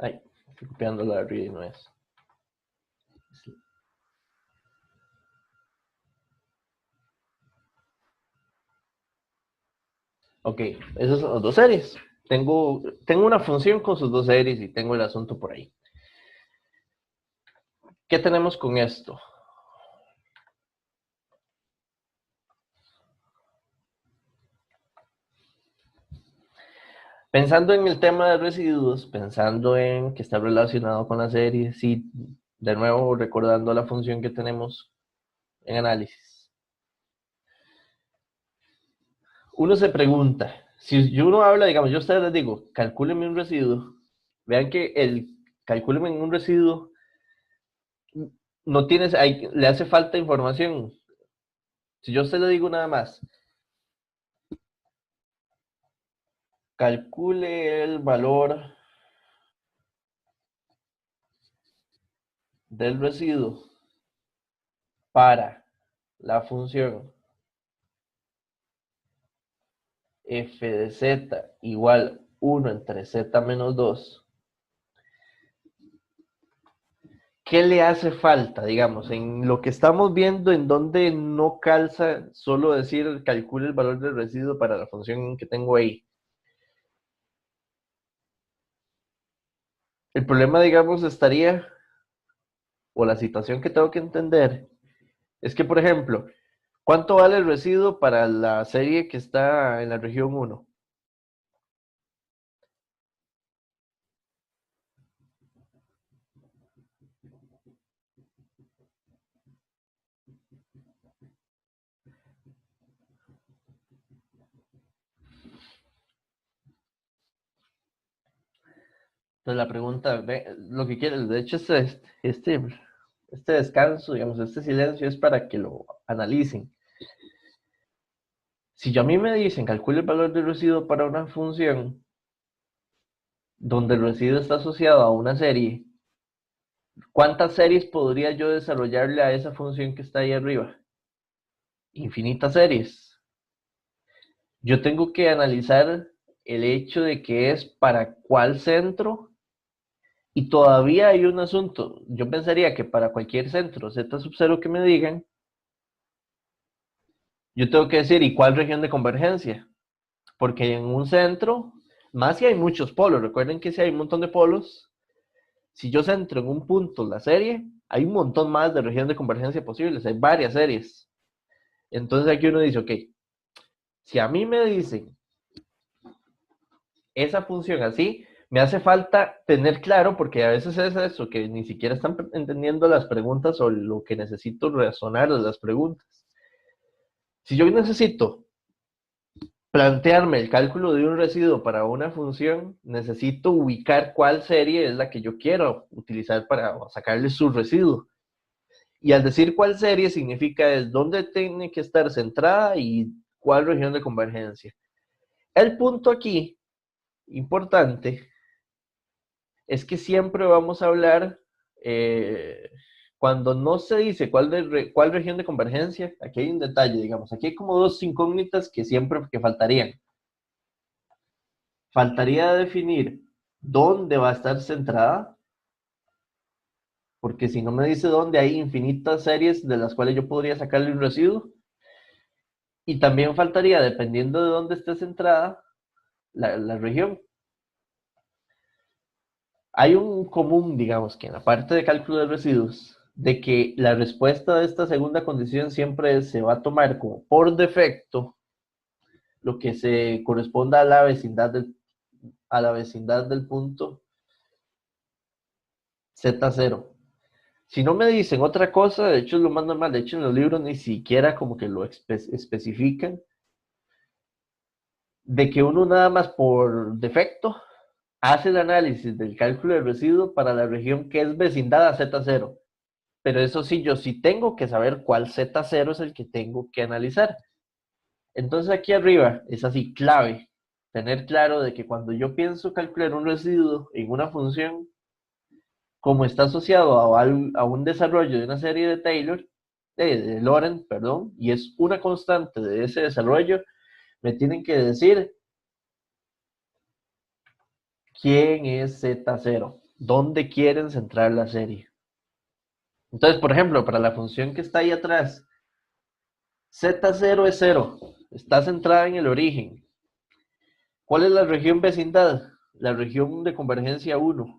Speaker 2: Ay, estoy copiando la de arriba y no es. Ok, esas son las dos series. Tengo una función con sus dos series y tengo el asunto por ahí. ¿Qué tenemos con esto? Pensando en el tema de residuos, pensando en que está relacionado con la serie, sí, de nuevo recordando la función que tenemos en análisis. Uno se pregunta, si uno habla, digamos, yo a ustedes les digo, calcúlenme un residuo, vean que el calcúlenme un residuo no tiene, le hace falta información. Si yo a usted le digo nada más, calcule el valor del residuo para la función f de z igual 1 entre z menos 2, ¿qué le hace falta, digamos, en lo que estamos viendo, en donde no calza solo decir calcule el valor del residuo para la función que tengo ahí? El problema, digamos, estaría, o la situación que tengo que entender, es que, por ejemplo, ¿cuánto vale el residuo para la serie que está en la región 1? Entonces la pregunta, lo que quiere, de hecho, este descanso, digamos, este silencio es para que lo analicen. Si a mí me dicen, calcule el valor del residuo para una función donde el residuo está asociado a una serie, ¿cuántas series podría yo desarrollarle a esa función que está ahí arriba? Infinitas series. Yo tengo que analizar el hecho de que es para cuál centro. Y todavía hay un asunto. Yo pensaría que para cualquier centro z sub 0 que me digan, yo tengo que decir, ¿y cuál región de convergencia? Porque en un centro, más si hay muchos polos, recuerden que si hay un montón de polos, si yo centro en un punto la serie, hay un montón más de regiones de convergencia posibles, hay varias series. Entonces aquí uno dice, ok, Si a mí me dicen esa función así, me hace falta tener claro, porque a veces es eso, que ni siquiera están entendiendo las preguntas o lo que necesito razonar de las preguntas. Si yo necesito plantearme el cálculo de un residuo para una función, necesito ubicar cuál serie es la que yo quiero utilizar para sacarle su residuo. Y al decir cuál serie significa es dónde tiene que estar centrada y cuál región de convergencia. El punto aquí, importante, es que siempre vamos a hablar, cuando no se dice cuál región de convergencia, aquí hay un detalle, digamos, aquí hay como dos incógnitas que siempre faltarían. Faltaría definir dónde va a estar centrada, porque si no me dice dónde, hay infinitas series de las cuales yo podría sacarle un residuo. Y también faltaría, dependiendo de dónde esté centrada, la región. Hay un común, digamos, que en la parte de cálculo de residuos, de que la respuesta de esta segunda condición siempre se va a tomar como por defecto lo que se corresponda a la vecindad del punto Z0. Si no me dicen otra cosa, de hecho es lo más normal, de hecho en los libros ni siquiera como que lo especifican, de que uno nada más por defecto hace el análisis del cálculo de residuo para la región que es vecindad a Z0. Pero eso sí, yo sí tengo que saber cuál Z0 es el que tengo que analizar. Entonces aquí arriba es así clave tener claro de que cuando yo pienso calcular un residuo en una función, como está asociado a un desarrollo de una serie de Taylor, de Lorentz, perdón, y es una constante de ese desarrollo, me tienen que decir quién es Z0, dónde quieren centrar la serie. Entonces, por ejemplo, para la función que está ahí atrás, Z0 es 0, está centrada en el origen. ¿Cuál es la región vecindad? La región de convergencia 1.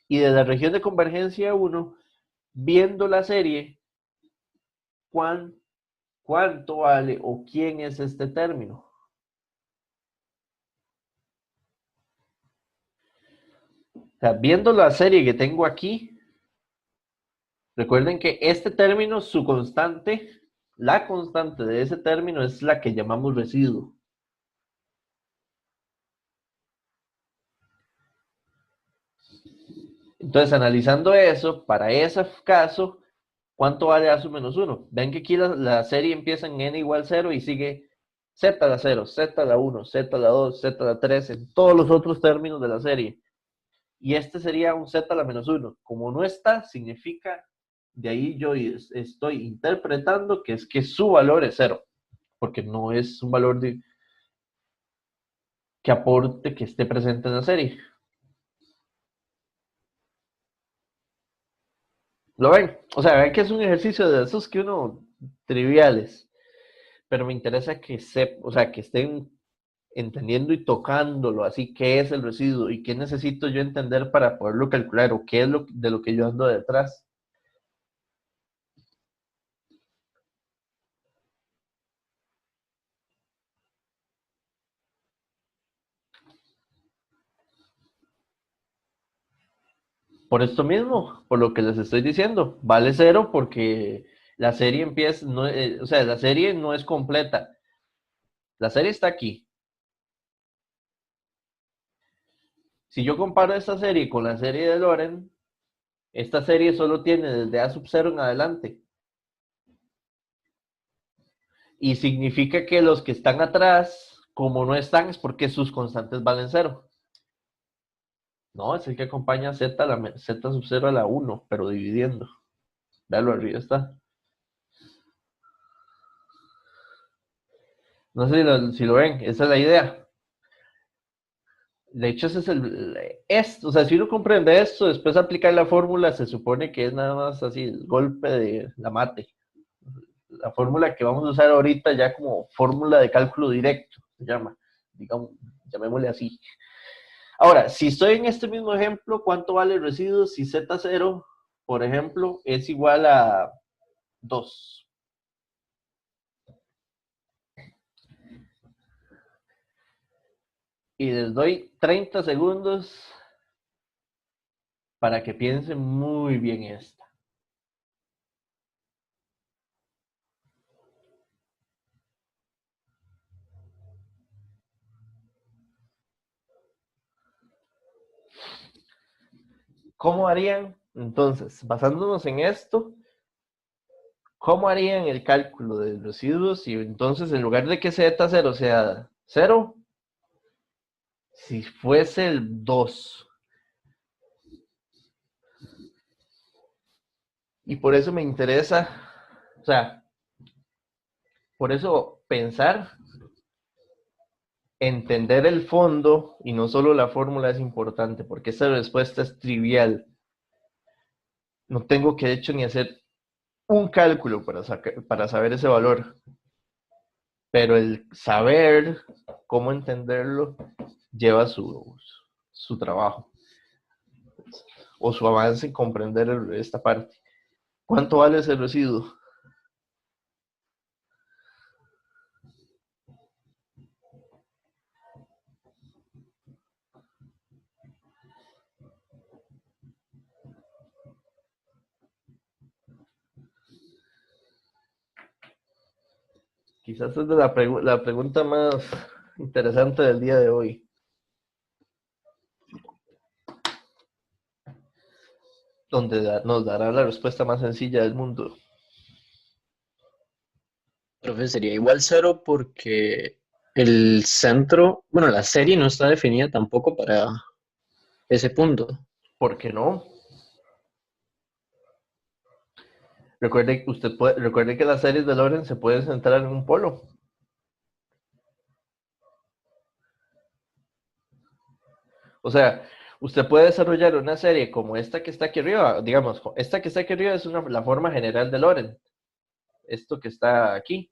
Speaker 2: Y de la región de convergencia 1, viendo la serie, ¿cuánto vale o quién es este término? O sea, viendo la serie que tengo aquí, recuerden que este término, su constante, la constante de ese término es la que llamamos residuo. Entonces, analizando eso, para ese caso, ¿cuánto vale A sub menos 1? Ven que aquí la serie empieza en n igual 0 y sigue z a la 0, z a la 1, z a la 2, z a la 3, en todos los otros términos de la serie. Y este sería un z a la menos 1. Como no está, significa, de ahí yo estoy interpretando que es que su valor es 0, porque no es un valor que aporte, que esté presente en la serie. ¿Lo ven? O sea, ven que es un ejercicio de esos que uno, triviales, pero me interesa que o sea, que estén entendiendo y tocándolo, así, qué es el residuo y qué necesito yo entender para poderlo calcular o qué es de lo que yo ando detrás. Por esto mismo, por lo que les estoy diciendo, vale 0 porque la serie empieza, no, o sea, la serie no es completa. La serie está aquí. Si yo comparo esta serie con la serie de Lorentz, esta serie solo tiene desde A sub 0 en adelante. Y significa que los que están atrás, como no están, es porque sus constantes valen 0. No, es el que acompaña Z, Z sub 0 a la 1, pero dividiendo. Véalo, arriba está. No sé si lo ven, esa es la idea. De hecho, ese es o sea, si uno comprende esto, después de aplicar la fórmula, se supone que es nada más así, el golpe de la mate. La fórmula que vamos a usar ahorita ya como fórmula de cálculo directo, se llama, digamos, llamémosle así. Ahora, si estoy en este mismo ejemplo, ¿cuánto vale el residuo si Z0, por ejemplo, es igual a 2? Y les doy 30 segundos para que piensen muy bien esta. ¿Cómo harían? Entonces, basándonos en esto, ¿cómo harían el cálculo de residuos si entonces en lugar de que Z0 sea 0, si fuese el 2? Y por eso me interesa, o sea, por eso pensar, entender el fondo y no solo la fórmula es importante, porque esa respuesta es trivial. No tengo que de hecho ni hacer un cálculo para saber ese valor, pero el saber cómo entenderlo lleva su trabajo o su avance en comprender esta parte. ¿Cuánto vale ese residuo? Quizás es de la pregunta más interesante del día de hoy. Donde nos dará la respuesta más sencilla del mundo.
Speaker 4: Profe, sería igual cero porque el centro, bueno, la serie no está definida tampoco para ese punto.
Speaker 2: ¿Por qué no? Recuerde que las series de Lorentz se pueden centrar en un polo. O sea, usted puede desarrollar una serie como esta que está aquí arriba. Digamos, esta que está aquí arriba es la forma general de Lorentz. Esto que está aquí.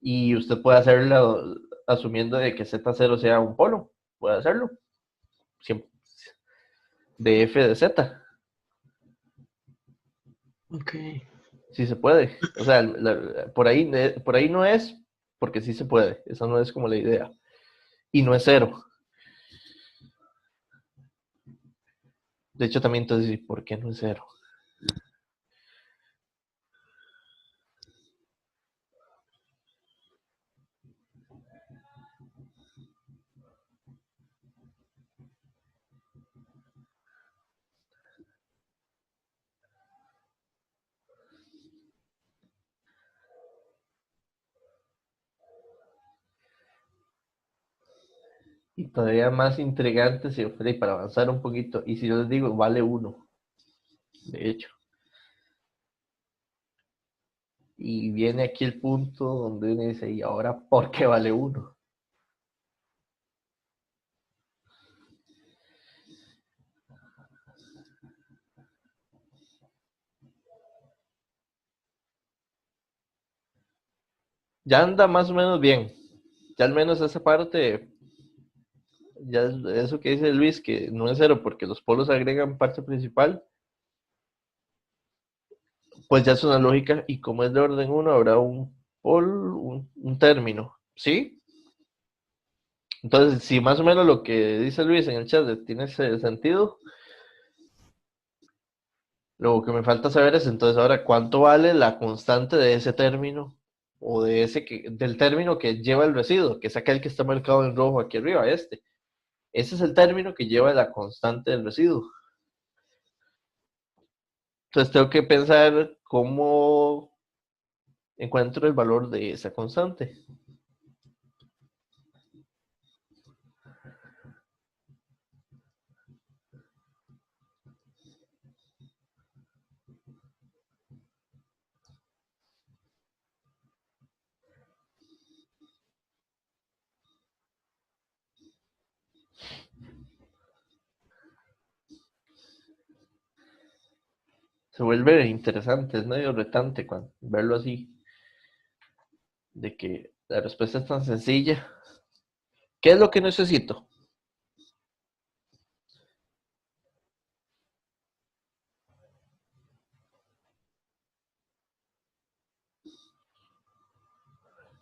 Speaker 2: Y usted puede hacerlo asumiendo de que Z0 sea un polo. Puede hacerlo. Siempre. De F de Z.
Speaker 4: Ok.
Speaker 2: Sí se puede. O sea, por ahí no es, porque sí se puede. Esa no es como la idea. Y no es cero. De hecho, también entonces, ¿por qué no es cero? Y todavía más intrigante si ofrece para avanzar un poquito. Y si yo les digo, vale 1, de hecho. Y viene aquí el punto donde uno dice, ¿y ahora por qué vale 1? Ya anda más o menos bien. Ya al menos esa parte, ya eso que dice Luis, que no es cero porque los polos agregan parte principal, pues ya es una lógica. Y como es de orden 1, habrá un polo, un término. ¿Sí? Entonces, si más o menos lo que dice Luis en el chat tiene ese sentido, lo que me falta saber es entonces ahora cuánto vale la constante de ese término o del término que lleva el residuo, que es aquel que está marcado en rojo aquí arriba, este. Ese es el término que lleva la constante del residuo. Entonces tengo que pensar cómo encuentro el valor de esa constante. Se vuelve interesante, es medio retante verlo así, de que la respuesta es tan sencilla. ¿Qué es lo que necesito?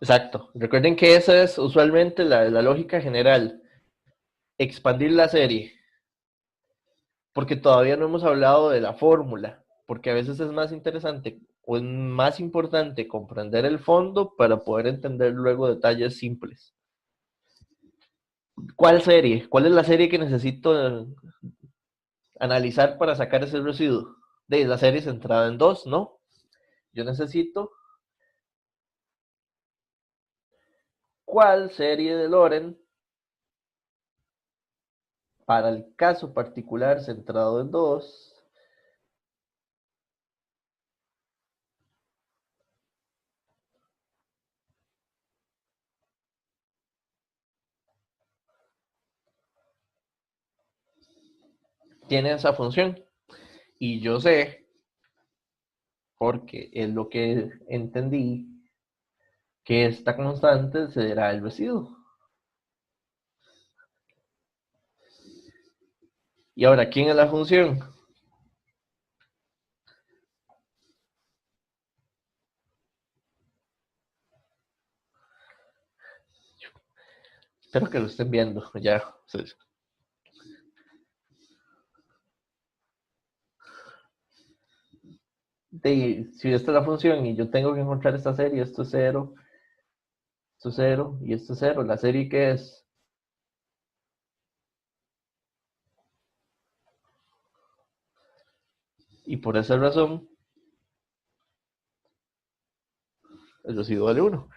Speaker 2: Exacto. Recuerden que esa es usualmente la lógica general. expandir la serie, porque todavía no hemos hablado de la fórmula, porque a veces es más interesante o es más importante comprender el fondo para poder entender luego detalles simples. ¿Cuál serie? ¿Cuál es la serie que necesito analizar para sacar ese residuo? De la serie centrada en 2, ¿no? Yo necesito cuál serie de Loren para el caso particular centrado en 2 tiene esa función. Y yo sé, porque es lo que entendí, que esta constante será el residuo. Y ahora, ¿quién es la función? Espero que lo estén viendo ya. Si esta es la función y yo tengo que encontrar esta serie, esto es 0, esto es 0 y esto es 0. ¿La serie qué es? Y por esa razón, el residuo vale 1.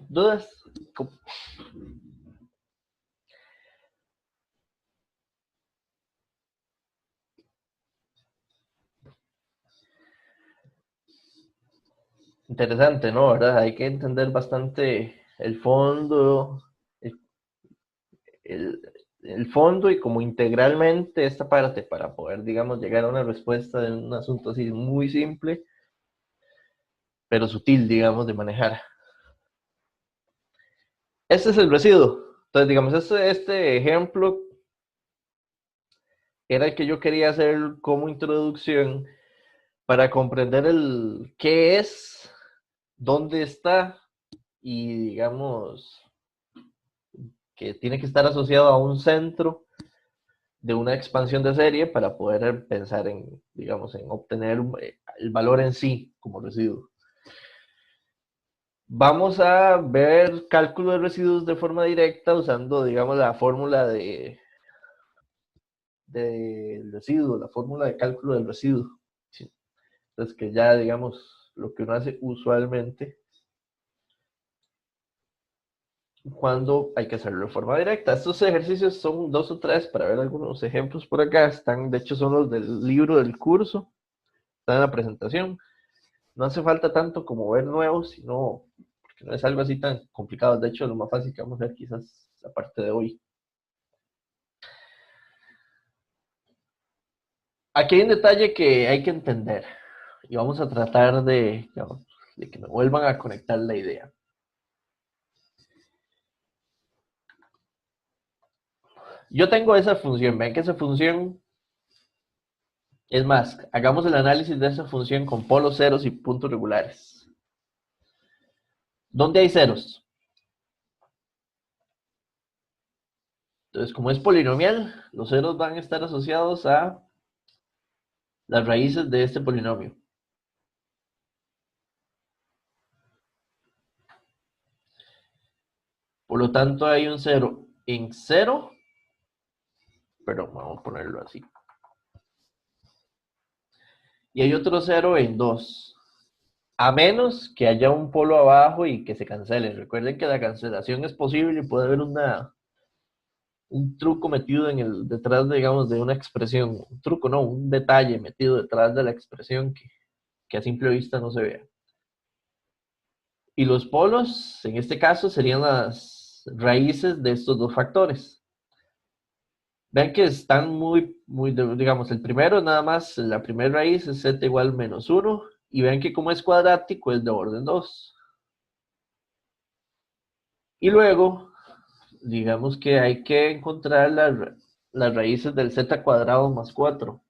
Speaker 2: ¿Dudas? Interesante, ¿no? ¿Verdad? Hay que entender bastante el fondo, el, el fondo y como integralmente esta parte para poder, digamos, llegar a una respuesta de un asunto así muy simple, pero sutil, digamos, de manejar. Este es el residuo. Entonces, digamos, este ejemplo era el que yo quería hacer como introducción para comprender el qué es, dónde está y, digamos, que tiene que estar asociado a un centro de una expansión de serie para poder pensar en, digamos, en obtener el valor en sí como residuo. Vamos a ver cálculo de residuos de forma directa usando, digamos, la fórmula del residuo, la fórmula de cálculo del residuo. ¿Sí? Entonces, que ya, digamos, lo que uno hace usualmente cuando hay que hacerlo de forma directa. Estos ejercicios son 2 o 3 para ver algunos ejemplos por acá. Están, de hecho, son los del libro del curso. Están en la presentación. No hace falta tanto como ver nuevos, sino porque no es algo así tan complicado. De hecho, lo más fácil que vamos a ver quizás la parte de hoy. Aquí hay un detalle que hay que entender y vamos a tratar de, digamos, de que me vuelvan a conectar la idea. Yo tengo esa función, ven que esa función, es más, hagamos el análisis de esa función con polos ceros y puntos regulares. ¿Dónde hay ceros? Entonces, como es polinomial, los ceros van a estar asociados a las raíces de este polinomio. Por lo tanto, hay un 0 en 0, pero vamos a ponerlo así. Y hay otro 0 en 2. A menos que haya un polo abajo y que se cancele. Recuerden que la cancelación es posible y puede haber un truco metido detrás, digamos, de una expresión. Un truco, no, un detalle metido detrás de la expresión que a simple vista no se vea. Y los polos, en este caso, serían las raíces de estos dos factores. Vean que están muy, digamos, el primero nada más, la primera raíz es z igual menos 1, y vean que como es cuadrático es de orden 2. Y luego, digamos que hay que encontrar las raíces del z cuadrado más 4.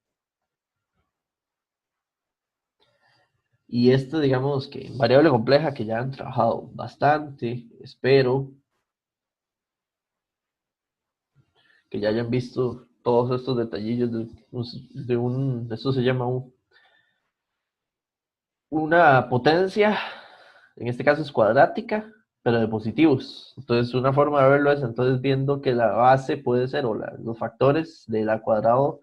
Speaker 2: Y digamos que variable compleja que ya han trabajado bastante, espero que ya hayan visto todos estos detallillos esto se llama una potencia, en este caso es cuadrática, pero de positivos. Entonces una forma de verlo es entonces viendo que la base puede ser, o los factores de la cuadrado,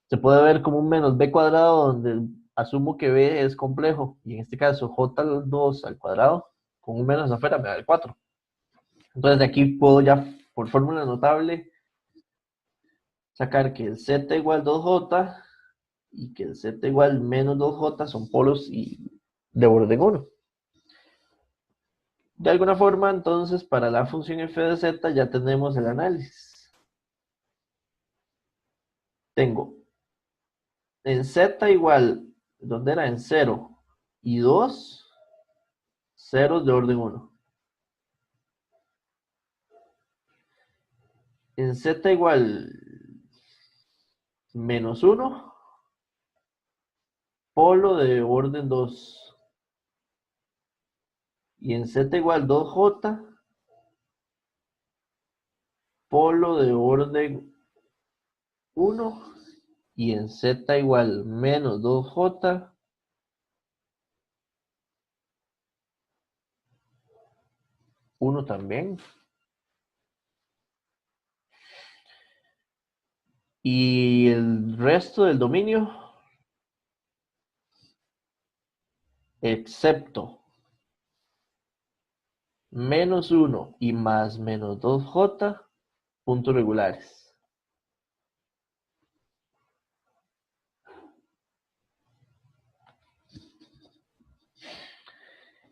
Speaker 2: se puede ver como un menos b cuadrado, donde asumo que b es complejo, y en este caso j2 al cuadrado, con un menos afuera me da el 4. Entonces de aquí puedo ya, por fórmula notable, sacar que el z igual 2j y que el z igual menos 2j son polos y de orden 1. De alguna forma, entonces, para la función f de z ya tenemos el análisis. Tengo en z igual, ¿dónde era? En 0 y 2, ceros de orden 1. En z igual menos 1, polo de orden 2. Y en z igual 2j, polo de orden 1. Y en z igual menos 2j, uno también. Y el resto del dominio, excepto menos 1 y más menos 2j, puntos regulares.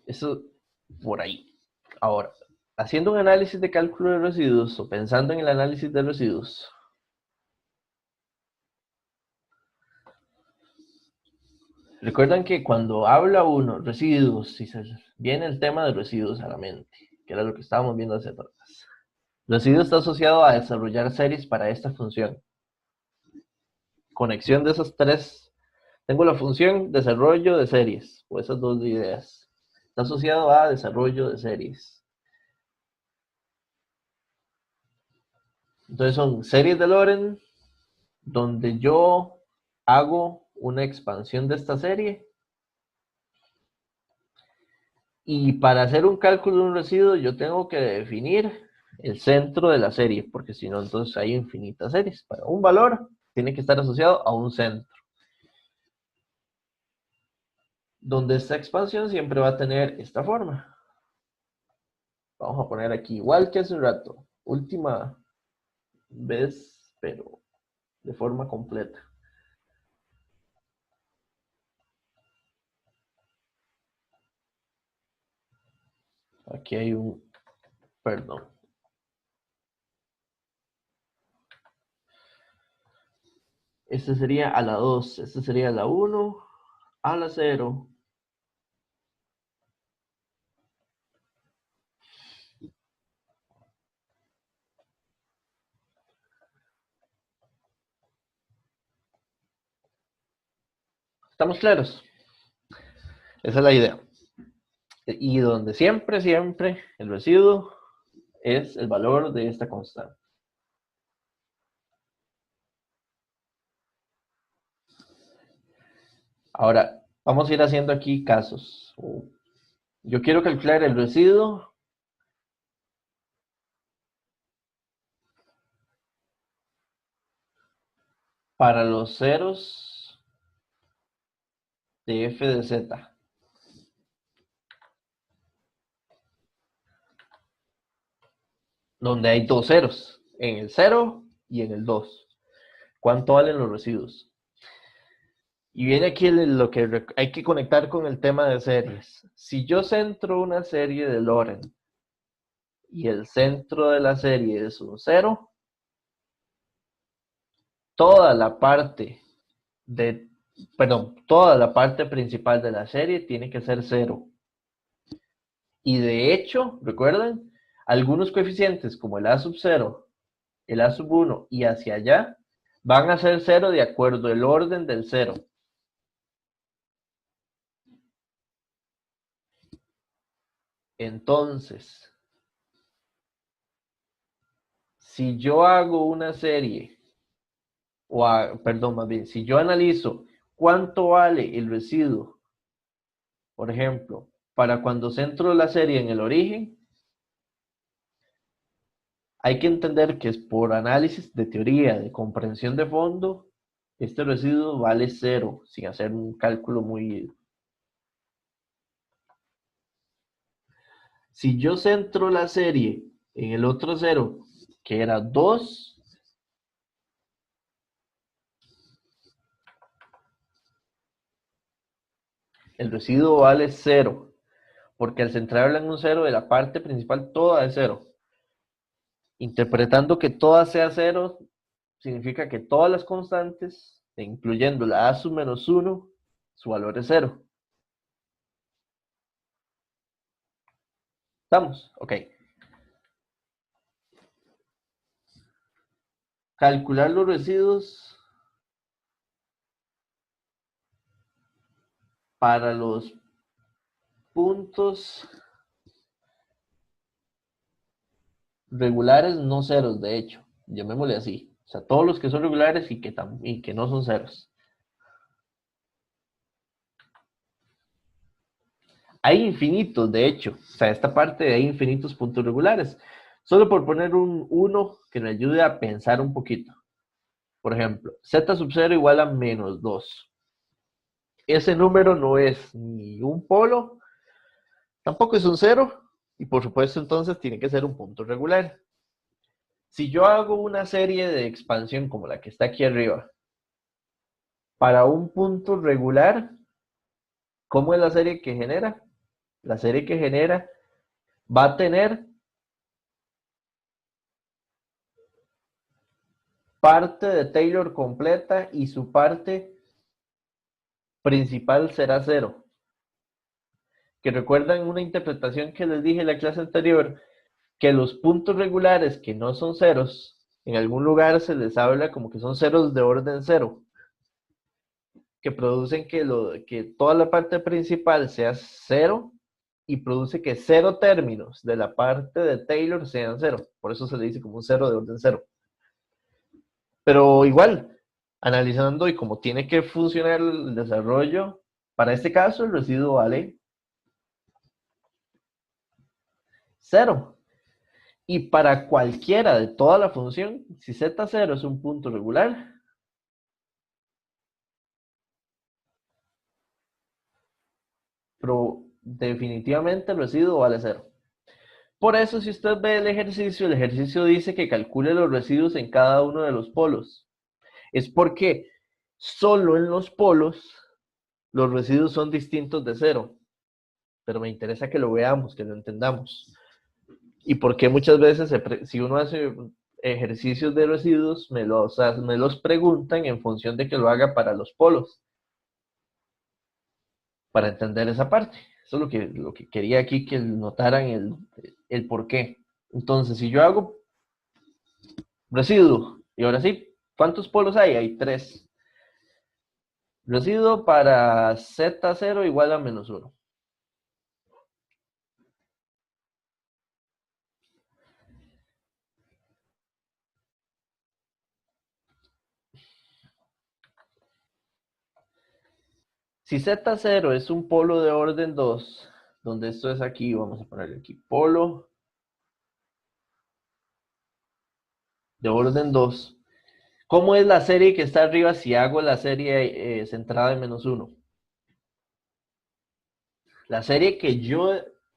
Speaker 2: Eso por ahí. Ahora, haciendo un análisis de cálculo de residuos o pensando en el análisis de residuos, recuerdan que cuando habla uno residuos, si se viene el tema de residuos a la mente, que era lo que estábamos viendo hace atrás. Residuo está asociado a desarrollar series para esta función. Conexión de esas tres. Tengo la función desarrollo de series, o esas dos ideas. Está asociado a desarrollo de series. Entonces son series de Lorentz, donde yo hago una expansión de esta serie. Y para hacer un cálculo de un residuo, yo tengo que definir el centro de la serie, porque si no, entonces hay infinitas series. Para un valor, tiene que estar asociado a un centro, donde esta expansión siempre va a tener esta forma. Vamos a poner aquí, igual que hace un rato, última vez, pero de forma completa. Aquí hay perdón. Este sería a la 2, este sería a la 1, a la 0. ¿Estamos claros? Esa es la idea. Y donde siempre el residuo es el valor de esta constante. Ahora, vamos a ir haciendo aquí casos. Yo quiero calcular el residuo para los ceros de f de z. Donde hay dos ceros, en el 0 y en el 2. ¿Cuánto valen los residuos? Y viene aquí lo que hay que conectar con el tema de series. Si yo centro una serie de Lorentz y el centro de la serie es un 0, toda la parte principal de la serie tiene que ser 0. Y de hecho, recuerden, algunos coeficientes como el a sub 0, el a sub 1 y hacia allá van a ser 0 de acuerdo al orden del 0. Entonces, si yo hago una serie, perdón, más bien, si yo analizo cuánto vale el residuo, por ejemplo, para cuando centro la serie en el origen, hay que entender que es por análisis de teoría, de comprensión de fondo, este residuo vale 0, sin hacer un cálculo muy... Si yo centro la serie en el otro 0, que era 2, el residuo vale 0, porque al centrarla en un 0 de la parte principal toda es 0. Interpretando que toda sea 0, significa que todas las constantes, incluyendo la a sub menos 1, su valor es 0. ¿Estamos? Ok. Calcular los residuos para los puntos regulares no ceros, de hecho. Llamémosle así. O sea, todos los que son regulares y que no son ceros. Hay infinitos, de hecho. O sea, esta parte hay infinitos puntos regulares. Solo por poner un 1 que me ayude a pensar un poquito. Por ejemplo, z sub 0 igual a menos 2. Ese número no es ni un polo, tampoco es un 0, y por supuesto entonces tiene que ser un punto regular. Si yo hago una serie de expansión como la que está aquí arriba, para un punto regular, ¿cómo es la serie que genera? La serie que genera va a tener parte de Taylor completa y su parte principal será 0. Que recuerdan una interpretación que les dije en la clase anterior, que los puntos regulares que no son ceros, en algún lugar se les habla como que son ceros de orden 0, que producen que toda la parte principal sea 0 y produce que 0 términos de la parte de Taylor sean 0. Por eso se le dice como un 0 de orden 0. Pero igual, analizando y como tiene que funcionar el desarrollo, para este caso el residuo vale 0. Y para cualquiera de toda la función, si z0 es un punto regular, pero definitivamente el residuo vale 0. Por eso, si usted ve el ejercicio dice que calcule los residuos en cada uno de los polos. Es porque solo en los polos los residuos son distintos de 0. Pero me interesa que lo veamos, que lo entendamos. Y porque muchas veces, si uno hace ejercicios de residuos, me los preguntan en función de que lo haga para los polos. Para entender esa parte. Eso es lo que quería aquí que notaran el por qué. Entonces, si yo hago residuo, y ahora sí, ¿cuántos polos hay? Hay 3. Residuo para z0 igual a menos 1. Si z0 es un polo de orden 2, donde esto es aquí, vamos a ponerle aquí polo de orden 2. ¿Cómo es la serie que está arriba si hago la serie centrada en menos 1? La serie que yo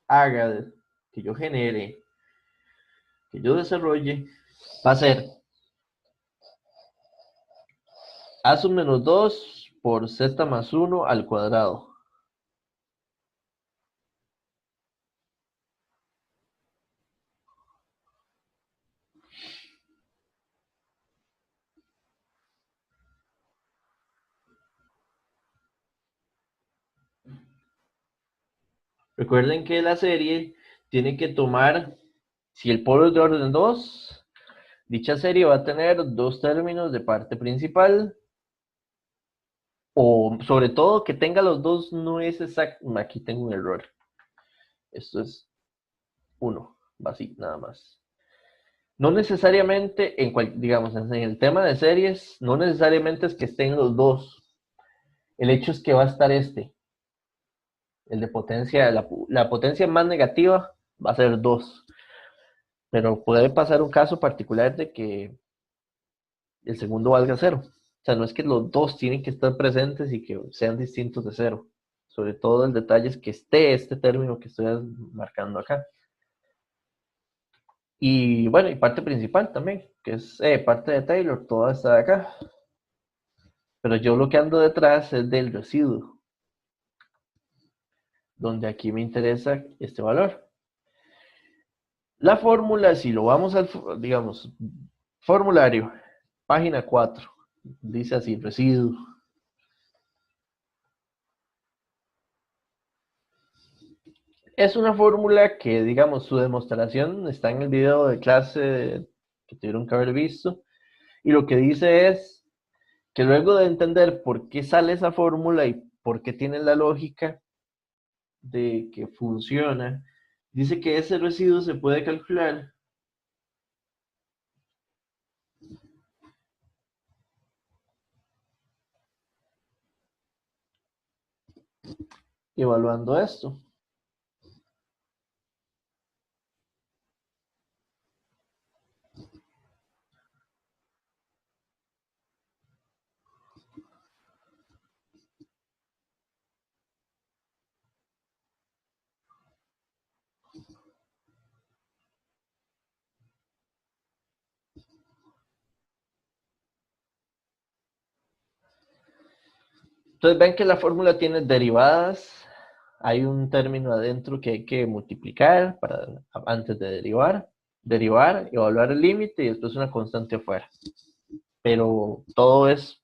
Speaker 2: haga, que yo genere, que yo desarrolle, va a ser a sub menos 2 por z más 1 al cuadrado. Recuerden que la serie tiene que tomar Si el polo es de orden 2, dicha serie va a tener dos términos de parte principal, o sobre todo que tenga los dos no es exacto. Aquí tengo un error. Esto es 1, así, nada más. No necesariamente, digamos, en el tema de series, no necesariamente es que estén los dos. El hecho es que va a estar el de potencia, la potencia más negativa va a ser 2. Pero puede pasar un caso particular de que el segundo valga 0. O sea, no es que los dos tienen que estar presentes y que sean distintos de 0. Sobre todo el detalle es que esté este término que estoy marcando acá. Y bueno, y parte principal también, que es parte de Taylor, toda esta de acá. Pero yo lo que ando detrás es del residuo, donde aquí me interesa este valor. La fórmula, si lo vamos al, digamos, formulario, página 4, dice así, residuo. Es una fórmula que, digamos, su demostración está en el video de clase que tuvieron que haber visto. Y lo que dice es que luego de entender por qué sale esa fórmula y por qué tiene la lógica de que funciona, dice que ese residuo se puede calcular evaluando esto. Entonces ven que la fórmula tiene derivadas. Hay un término adentro que hay que multiplicar antes de derivar, evaluar el límite y después una constante afuera. Pero todo es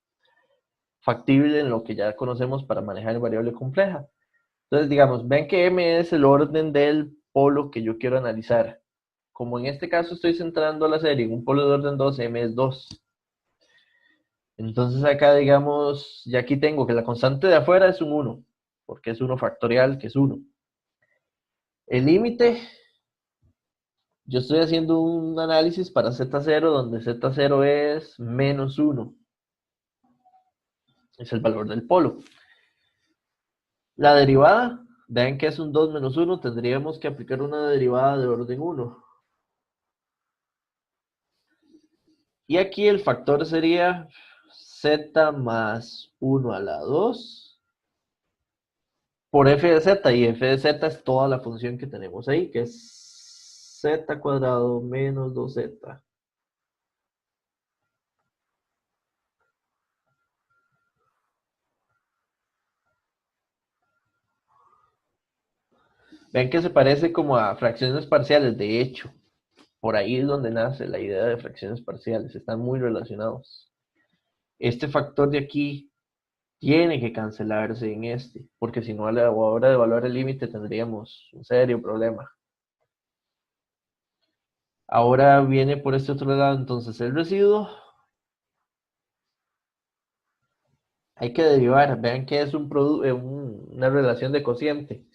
Speaker 2: factible en lo que ya conocemos para manejar variable compleja. Entonces, digamos, ven que M es el orden del polo que yo quiero analizar. Como en este caso estoy centrando la serie en un polo de orden 2, M es 2. Entonces acá, digamos, ya aquí tengo que la constante de afuera es un 1, porque es 1 factorial, que es 1. El límite, yo estoy haciendo un análisis para Z0, donde Z0 es menos 1. Es el valor del polo. La derivada, vean que es un 2 menos 1, tendríamos que aplicar una derivada de orden 1. Y aquí el factor sería z más 1 a la 2 por f de z, y f de z es toda la función que tenemos ahí, que es z cuadrado menos 2z. Ven que se parece como a fracciones parciales, de hecho, por ahí es donde nace la idea de fracciones parciales, están muy relacionados. Este factor de aquí tiene que cancelarse en este, porque si no a la hora de evaluar el límite tendríamos un serio problema. Ahora viene por este otro lado entonces el residuo. Hay que derivar, vean que es una relación de cociente.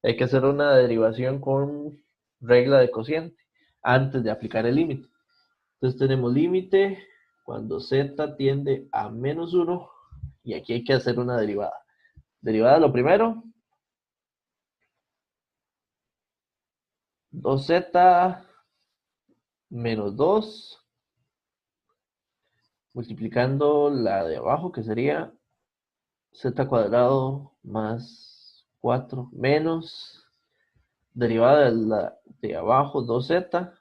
Speaker 2: Hay que hacer una derivación con regla de cociente antes de aplicar el límite. Entonces tenemos límite cuando z tiende a menos 1 y aquí hay que hacer una derivada. Derivada lo primero, 2z menos 2 multiplicando la de abajo que sería z cuadrado más 4 menos derivada de la de abajo 2z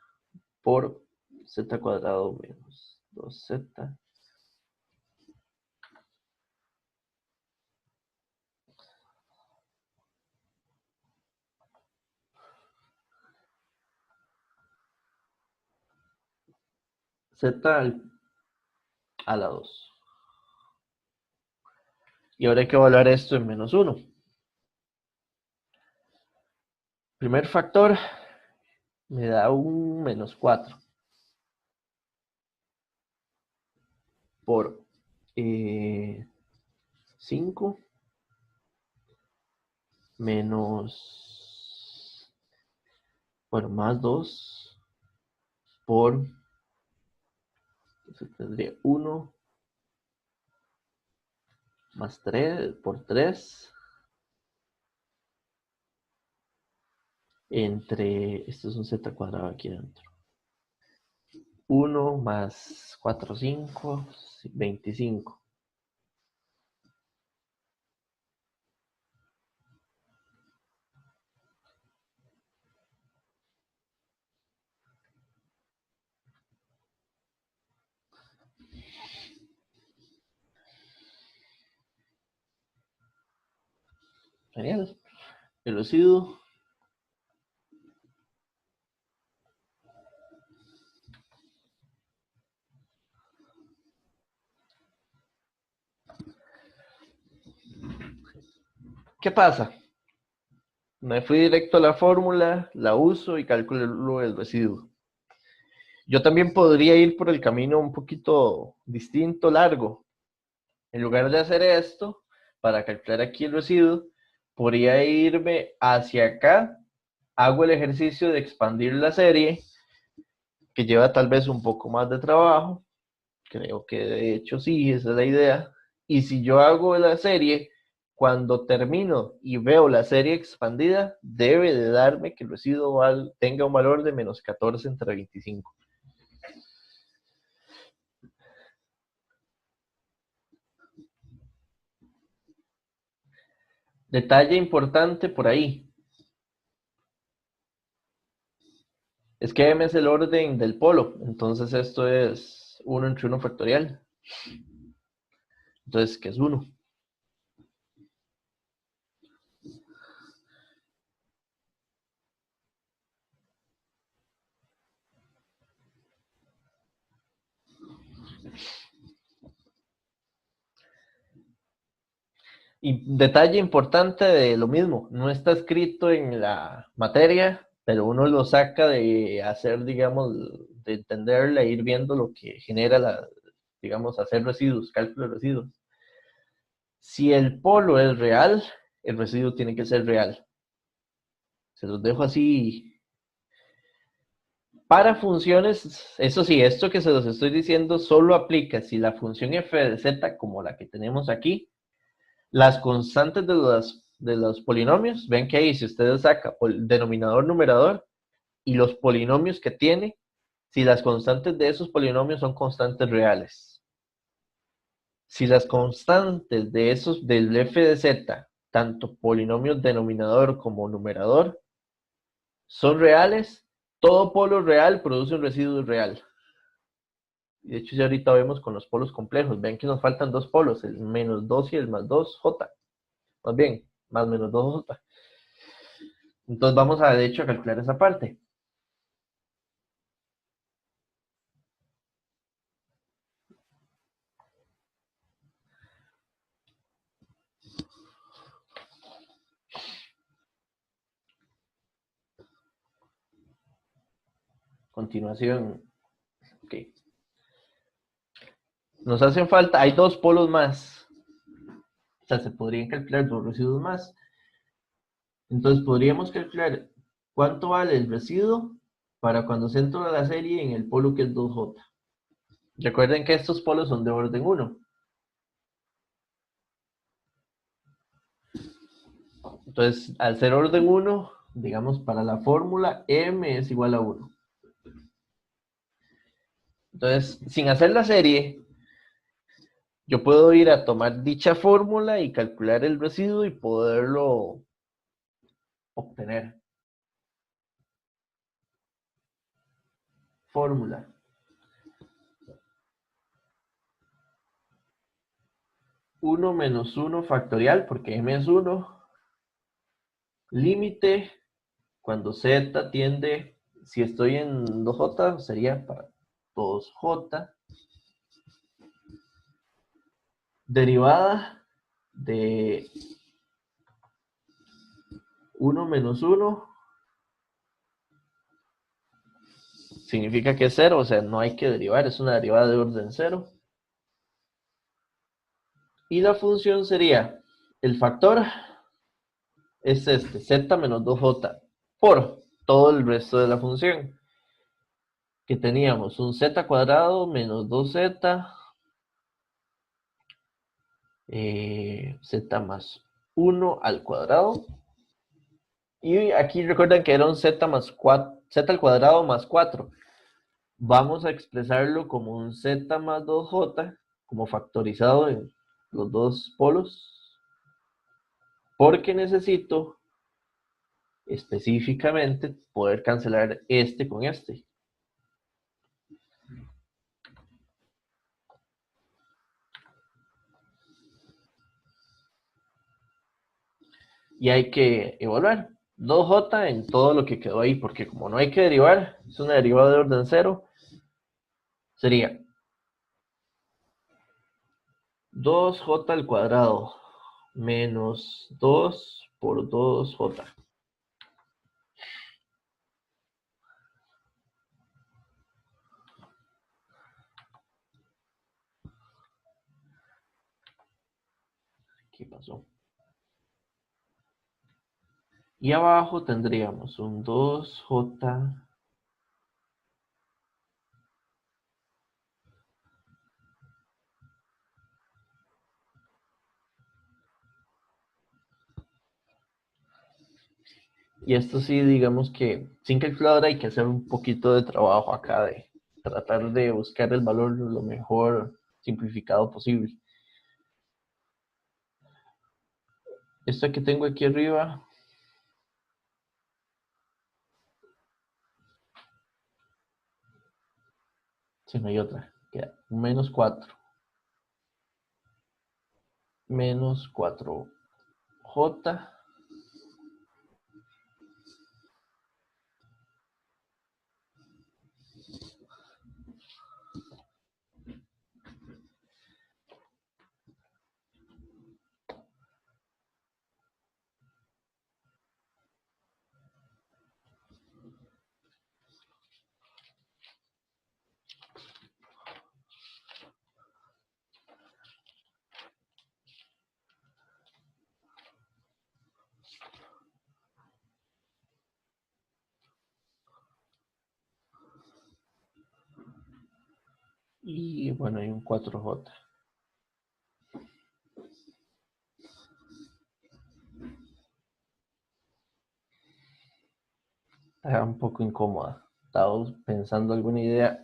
Speaker 2: por z cuadrado menos 2z z a la 2. Y ahora hay que evaluar esto en menos 1. Primer factor, me da un menos 4 por 5 menos, bueno, más 2 por, entonces tendría 1 más 3 por 3 entre, esto es un z cuadrado aquí adentro. 1 más 4, 5, 25. Genial. El residuo ¿qué pasa? Me fui directo a la fórmula, la uso y calculo el residuo. Yo también podría ir por el camino un poquito distinto, largo. En lugar de hacer esto, para calcular aquí el residuo, podría irme hacia acá, hago el ejercicio de expandir la serie, que lleva tal vez un poco más de trabajo. Creo que de hecho sí, esa es la idea. Y si yo hago la serie, cuando termino y veo la serie expandida, debe de darme que el residuo tenga un valor de menos 14 entre 25. Detalle importante por ahí. Es que m es el orden del polo, entonces esto es 1 entre 1 factorial. Entonces, ¿qué es 1? Y detalle importante de lo mismo, no está escrito en la materia, pero uno lo saca de hacer, digamos, de entenderla e ir viendo lo que genera digamos, hacer residuos, cálculo de residuos. Si el polo es real, el residuo tiene que ser real. Se los dejo así. Para funciones, eso sí, esto que se los estoy diciendo solo aplica si la función f de z, como la que tenemos aquí, las constantes de los polinomios, ven que ahí si ustedes sacan denominador, numerador, y los polinomios que tiene, si las constantes de esos polinomios son constantes reales. Si las constantes de esos del f de z, tanto polinomios denominador como numerador, son reales, todo polo real produce un residuo real. De hecho, ya ahorita vemos con los polos complejos, ven que nos faltan dos polos, el menos 2 y el más 2j. Más bien, más menos 2j. Entonces vamos a, de hecho, a calcular esa parte. Continuación. Ok. Nos hacen falta, hay dos polos más. O sea, se podrían calcular dos residuos más. Entonces podríamos calcular cuánto vale el residuo para cuando se entra a la serie en el polo que es 2j. Recuerden que estos polos son de orden 1. Entonces, al ser orden 1, digamos, para la fórmula, m es igual a 1. Entonces, sin hacer la serie, yo puedo ir a tomar dicha fórmula y calcular el residuo y poderlo obtener. Fórmula. 1 menos 1 factorial, porque m es 1. Límite, cuando z tiende, si estoy en 2j, sería para 2j. Derivada de 1 menos 1 significa que es cero, o sea, no hay que derivar, es una derivada de orden cero. Y la función sería, el factor es este, z menos 2j, por todo el resto de la función. Que teníamos un z cuadrado menos 2z, z más 1 al cuadrado. Y aquí recuerden que era un z más 4, z al cuadrado más 4. Vamos a expresarlo como un z más 2j, como factorizado en los dos polos, porque necesito específicamente poder cancelar este con este. Y hay que evaluar 2j en todo lo que quedó ahí, porque como no hay que derivar, es una derivada de orden cero, sería 2j al cuadrado menos 2 por 2j. ¿Qué pasó? Y abajo tendríamos un 2j y esto sí, digamos que sin calculadora hay que hacer un poquito de trabajo acá de tratar de buscar el valor lo mejor simplificado posible. Esto que tengo aquí arriba, si no hay otra, queda un menos 4 menos 4j y bueno, hay un 4j. Está un poco incómoda. Estaba pensando alguna idea.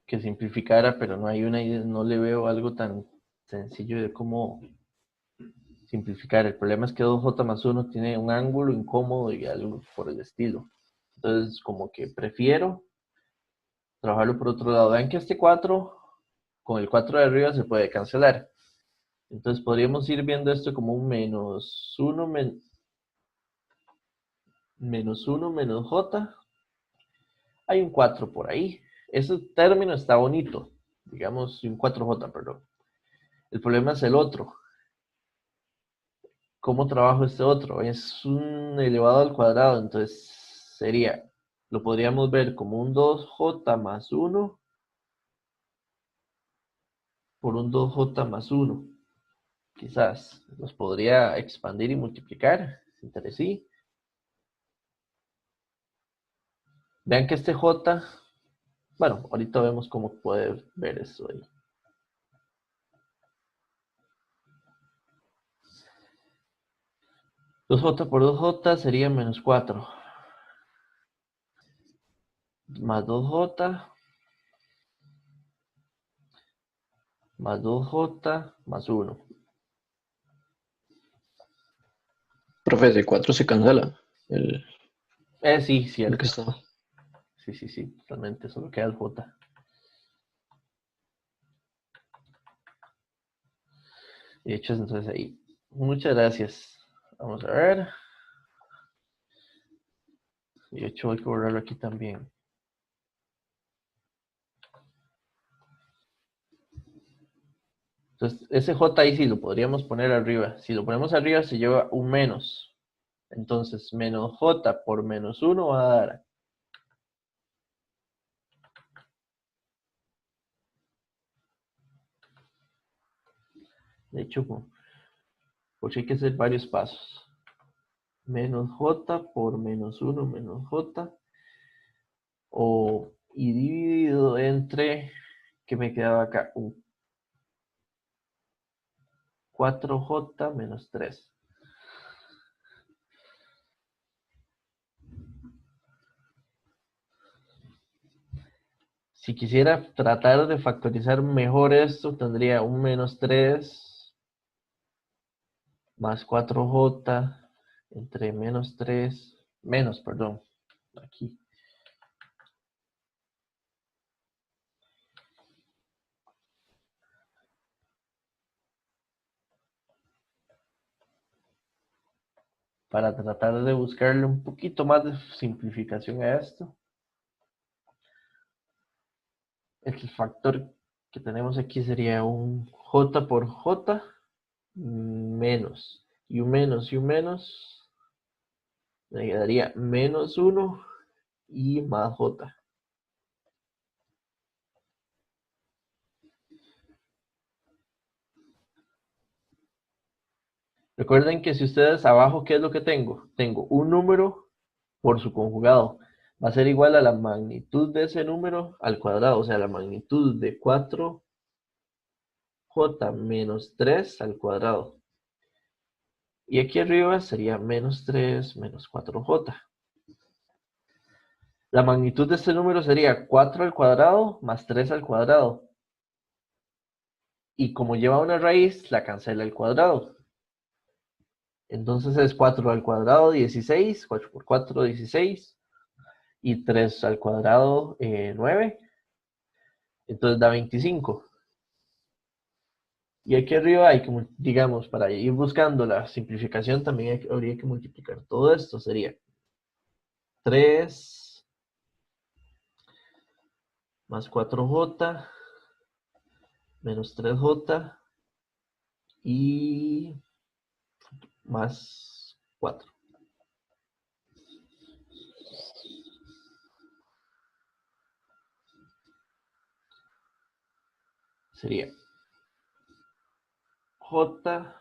Speaker 2: Que simplificara, pero no hay una idea, no le veo algo tan sencillo de cómo simplificar. El problema es que 2j más 1 tiene un ángulo incómodo y algo por el estilo. Entonces, como que prefiero trabajarlo por otro lado. Vean que este 4, con el 4 de arriba se puede cancelar. Entonces podríamos ir viendo esto como un menos 1 menos j. Hay un 4 por ahí. Ese término está bonito. Digamos un 4j, perdón. El problema es el otro. ¿Cómo trabajo este otro? Es un elevado al cuadrado, entonces sería, lo podríamos ver como un 2j más 1 por un 2j más 1. Quizás los podría expandir y multiplicar, entre sí. Vean que este j, bueno, ahorita vemos cómo puede ver eso ahí. Dos j por 2j sería menos 4. Más 2j. Más 2j más 1.
Speaker 4: Profe, de 4 se cancela el,
Speaker 2: Sí,
Speaker 4: el
Speaker 2: cierto.
Speaker 4: que está.
Speaker 2: Sí, totalmente, solo queda el j. De hecho, entonces ahí. Muchas gracias. Vamos a ver. De hecho, hay que borrarlo aquí también. Entonces, ese J ahí sí lo podríamos poner arriba. Si lo ponemos arriba se lleva un menos. Entonces, menos j por menos 1 va a dar. De hecho, por si hay que hacer varios pasos. Menos j por menos 1 menos j. Y dividido entre, ¿qué me quedaba acá? 4j menos 3. Si quisiera tratar de factorizar mejor esto, tendría un menos 3 más 4j entre menos 3, perdón, aquí. Para tratar de buscarle un poquito más de simplificación a esto. El factor que tenemos aquí sería un j por j menos. Y un menos me quedaría menos 1 y más j. Recuerden que si ustedes abajo, ¿qué es lo que tengo? Tengo un número por su conjugado. Va a ser igual a la magnitud de ese número al cuadrado. O sea, la magnitud de 4j menos 3 al cuadrado. Y aquí arriba sería menos 3 menos 4j. La magnitud de este número sería 4 al cuadrado más 3 al cuadrado. Y como lleva una raíz, la cancela el cuadrado. Entonces es 4 al cuadrado, 16. 4 por 4, 16. Y 3 al cuadrado, 9. Entonces da 25. Y aquí arriba hay que, digamos, para ir buscando la simplificación, también habría que multiplicar todo esto. Sería 3 más 4j menos 3j y más 4. Sería j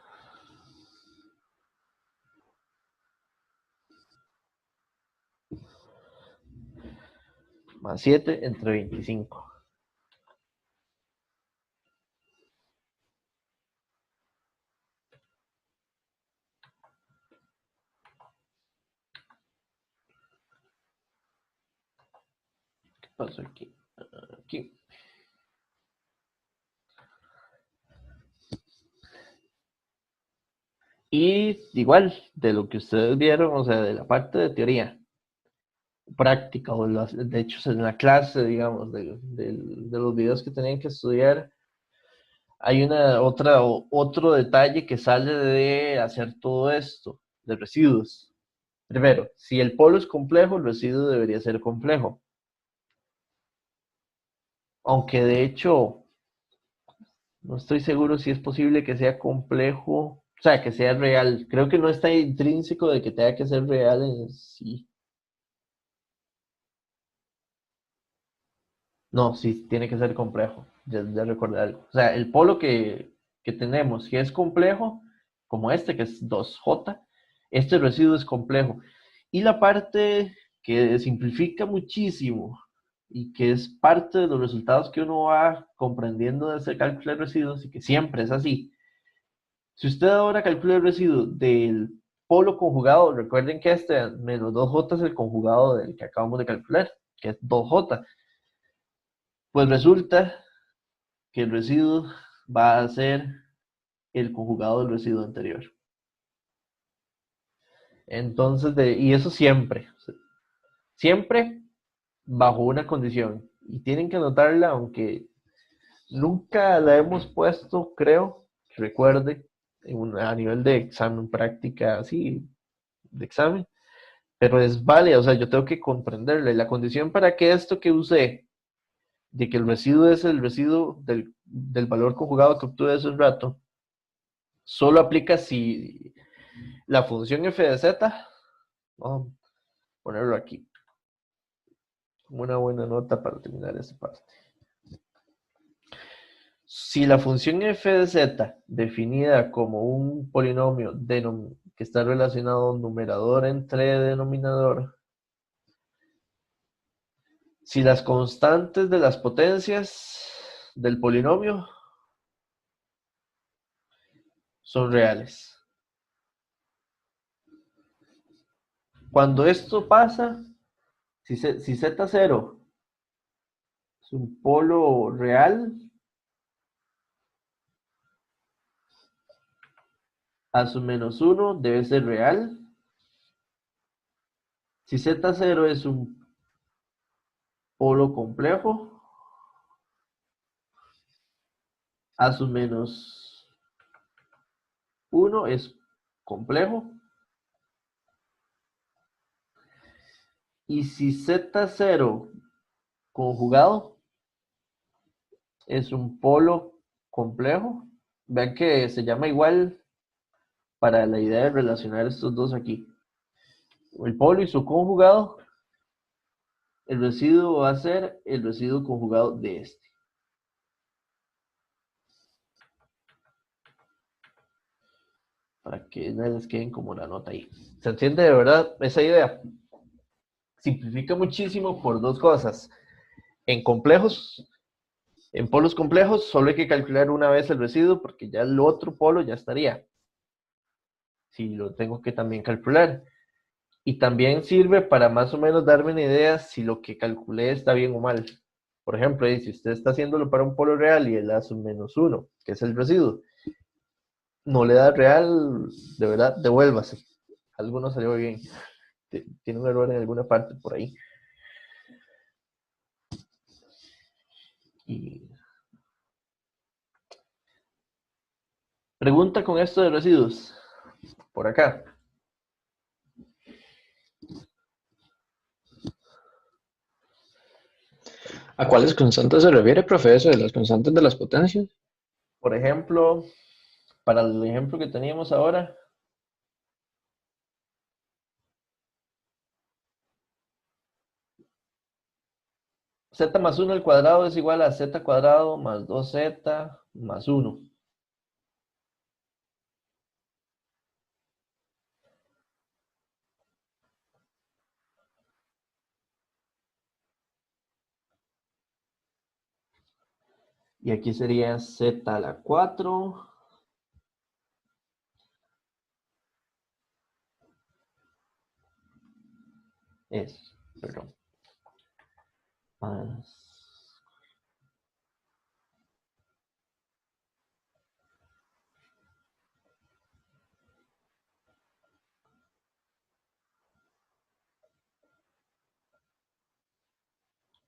Speaker 2: más 7 entre 25. ¿Qué pasó aquí? Aquí. Y igual, de lo que ustedes vieron, o sea, de la parte de teoría, práctica, de hecho en la clase, digamos, de los videos que tenían que estudiar, hay otro detalle que sale de hacer todo esto, de residuos. Primero, si el polo es complejo, el residuo debería ser complejo. Aunque de hecho, no estoy seguro si es posible que sea complejo, o sea, que sea real. Creo que no está intrínseco de que tenga que ser real en sí. No, sí, tiene que ser complejo. Ya recordé algo. O sea, el polo que tenemos, que es complejo, como este, que es 2j, este residuo es complejo. Y la parte que simplifica muchísimo y que es parte de los resultados que uno va comprendiendo de ese cálculo de residuos y que siempre es así. Si usted ahora calcula el residuo del polo conjugado, recuerden que este menos 2j es el conjugado del que acabamos de calcular, que es 2j. Pues resulta que el residuo va a ser el conjugado del residuo anterior. Entonces, y eso siempre bajo una condición. Y tienen que anotarla, aunque nunca la hemos puesto, creo, recuerde, a nivel de examen, práctica, así, de examen. Pero es válida, o sea, yo tengo que comprenderla. Y la condición para que esto que usé, de que el residuo es el residuo del valor conjugado que obtuve hace un rato, solo aplica si la función f de z Vamos a ponerlo aquí. Como una buena nota para terminar esta parte. Si la función f de z, definida como un polinomio que está relacionado a un numerador entre denominador, si las constantes de las potencias del polinomio son reales. Cuando esto pasa, si z0 es un polo real, a su menos 1 debe ser real. Si z0 es un polo complejo, a su menos 1 es complejo. Y si z0 conjugado es un polo complejo, vean que se llama igual para la idea de relacionar estos dos aquí. El polo y su conjugado, el residuo va a ser el residuo conjugado de este. Para que no les queden como la nota ahí. ¿Se entiende de verdad esa idea? Simplifica muchísimo por dos cosas. En polos complejos, solo hay que calcular una vez el residuo porque ya el otro polo ya estaría. Si lo tengo que también calcular. Y también sirve para más o menos darme una idea si lo que calculé está bien o mal. Por ejemplo, si usted está haciéndolo para un polo real y él hace un menos 1, que es el residuo, no le da real, de verdad, devuélvase. Algo no salió bien. Tiene un error en alguna parte por ahí. Y pregunta con esto de residuos. Por acá.
Speaker 4: ¿A cuáles constantes se refiere, profe, eso de las constantes de las potencias?
Speaker 2: Por ejemplo, para el ejemplo que teníamos ahora, z más 1 al cuadrado es igual a z cuadrado más 2z más 1. Y aquí sería z a la 4 perdón, más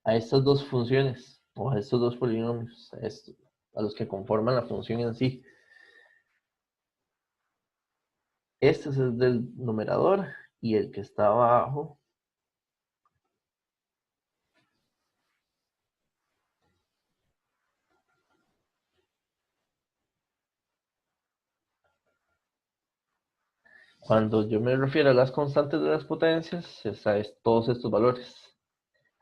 Speaker 2: a estas dos funciones, o a estos dos polinomios, a los que conforman la función en sí. Este es el del numerador y el que está abajo cuando yo me refiero a las constantes de las potencias, es todos estos valores.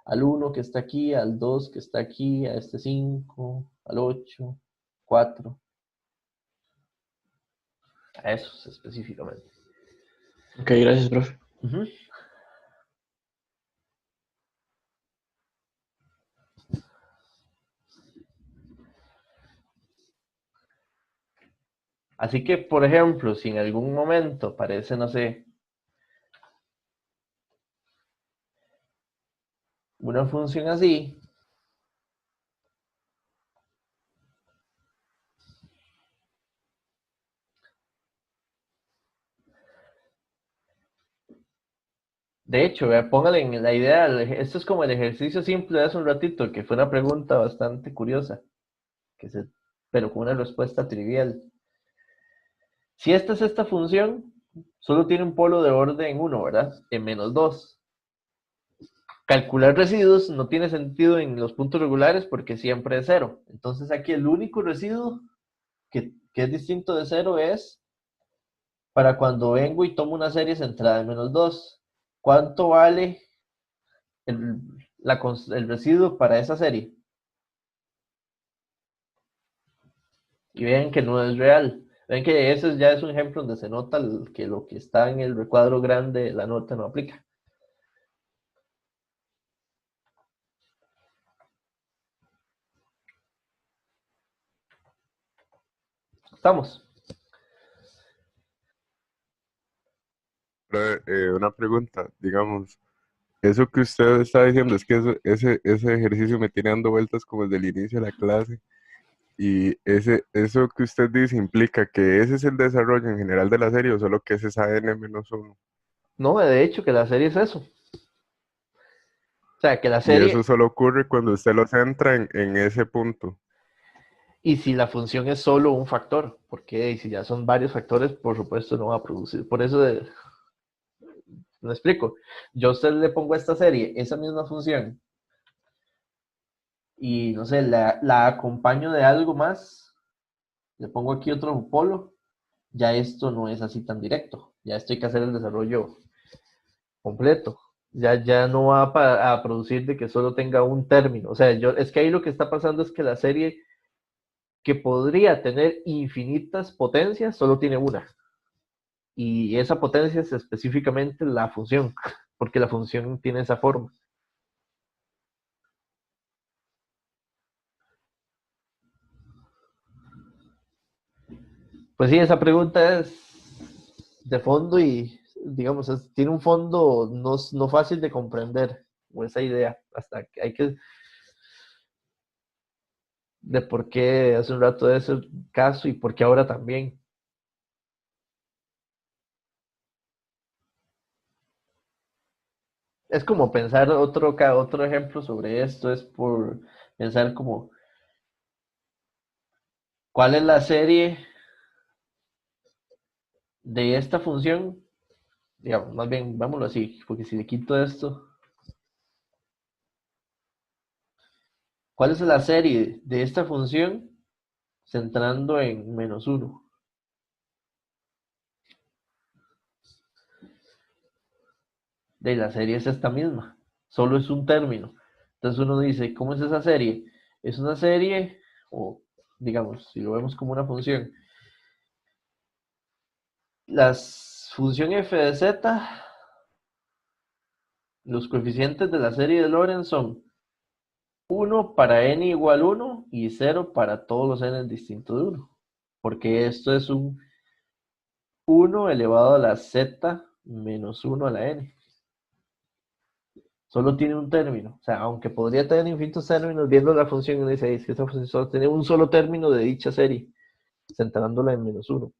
Speaker 2: Al 1 que está aquí, al 2 que está aquí, a este 5, al 8, 4. A esos específicamente.
Speaker 4: Ok, gracias, profe.
Speaker 2: Así que, por ejemplo, si en algún momento aparece, no sé, una función así, de hecho, póngale en la idea, esto es como el ejercicio simple de hace un ratito, que fue una pregunta bastante curiosa, pero con una respuesta trivial. Si esta es esta función, solo tiene un polo de orden 1, ¿verdad? En menos 2. Calcular residuos no tiene sentido en los puntos regulares porque siempre es 0. Entonces aquí el único residuo que es distinto de 0 es para cuando vengo y tomo una serie centrada en menos 2. ¿cuánto vale el residuo para esa serie? Y ven que no es real. Ven que ese ya es un ejemplo donde se nota que lo que está en el recuadro grande de la nota no aplica. ¿Estamos?
Speaker 5: Ahora, una pregunta, digamos, eso que usted está diciendo es que ese ejercicio me tiene dando vueltas como desde el inicio de la clase y eso que usted dice implica que ese es el desarrollo en general de la serie o solo que ese es AN-1
Speaker 2: No, de hecho que la serie es eso. O sea, que la
Speaker 5: y eso
Speaker 2: serie,
Speaker 5: solo ocurre cuando usted lo centra en ese punto.
Speaker 2: y si la función es solo un factor, porque si ya son varios factores, por supuesto no va a producir. Por eso, me explico, yo a usted le pongo a esta serie esa misma función y no sé, la acompaño de algo más, le pongo aquí otro polo, ya esto no es así tan directo, ya esto hay que hacer el desarrollo completo. Ya no va a producir de que solo tenga un término. O sea, es que ahí lo que está pasando es que la serie que podría tener infinitas potencias solo tiene una. Y esa potencia es específicamente la función, porque la función tiene esa forma. Pues sí, esa pregunta es de fondo y, digamos, tiene un fondo no fácil de comprender, o esa idea, hasta que hay que, de por qué hace un rato de ese caso y por qué ahora también. Es como pensar otro ejemplo sobre esto, es por pensar como, ¿cuál es la serie de esta función? Digamos, más bien, vámonos así, porque si le quito esto, ¿cuál es la serie de esta función centrando en -1? De la serie es esta misma, solo es un término. Entonces uno dice, ¿cómo es esa serie? Es una serie, o digamos, si lo vemos como una función, las función f de z, los coeficientes de la serie de Lorentz son 1 para n igual 1 y 0 para todos los n distintos de 1. Porque esto es un 1 elevado a la z menos 1 a la n. Solo tiene un término. O sea, aunque podría tener infinitos términos, viendo la función, uno dice, es que esta función solo tiene un solo término de dicha serie, centrándola en -1.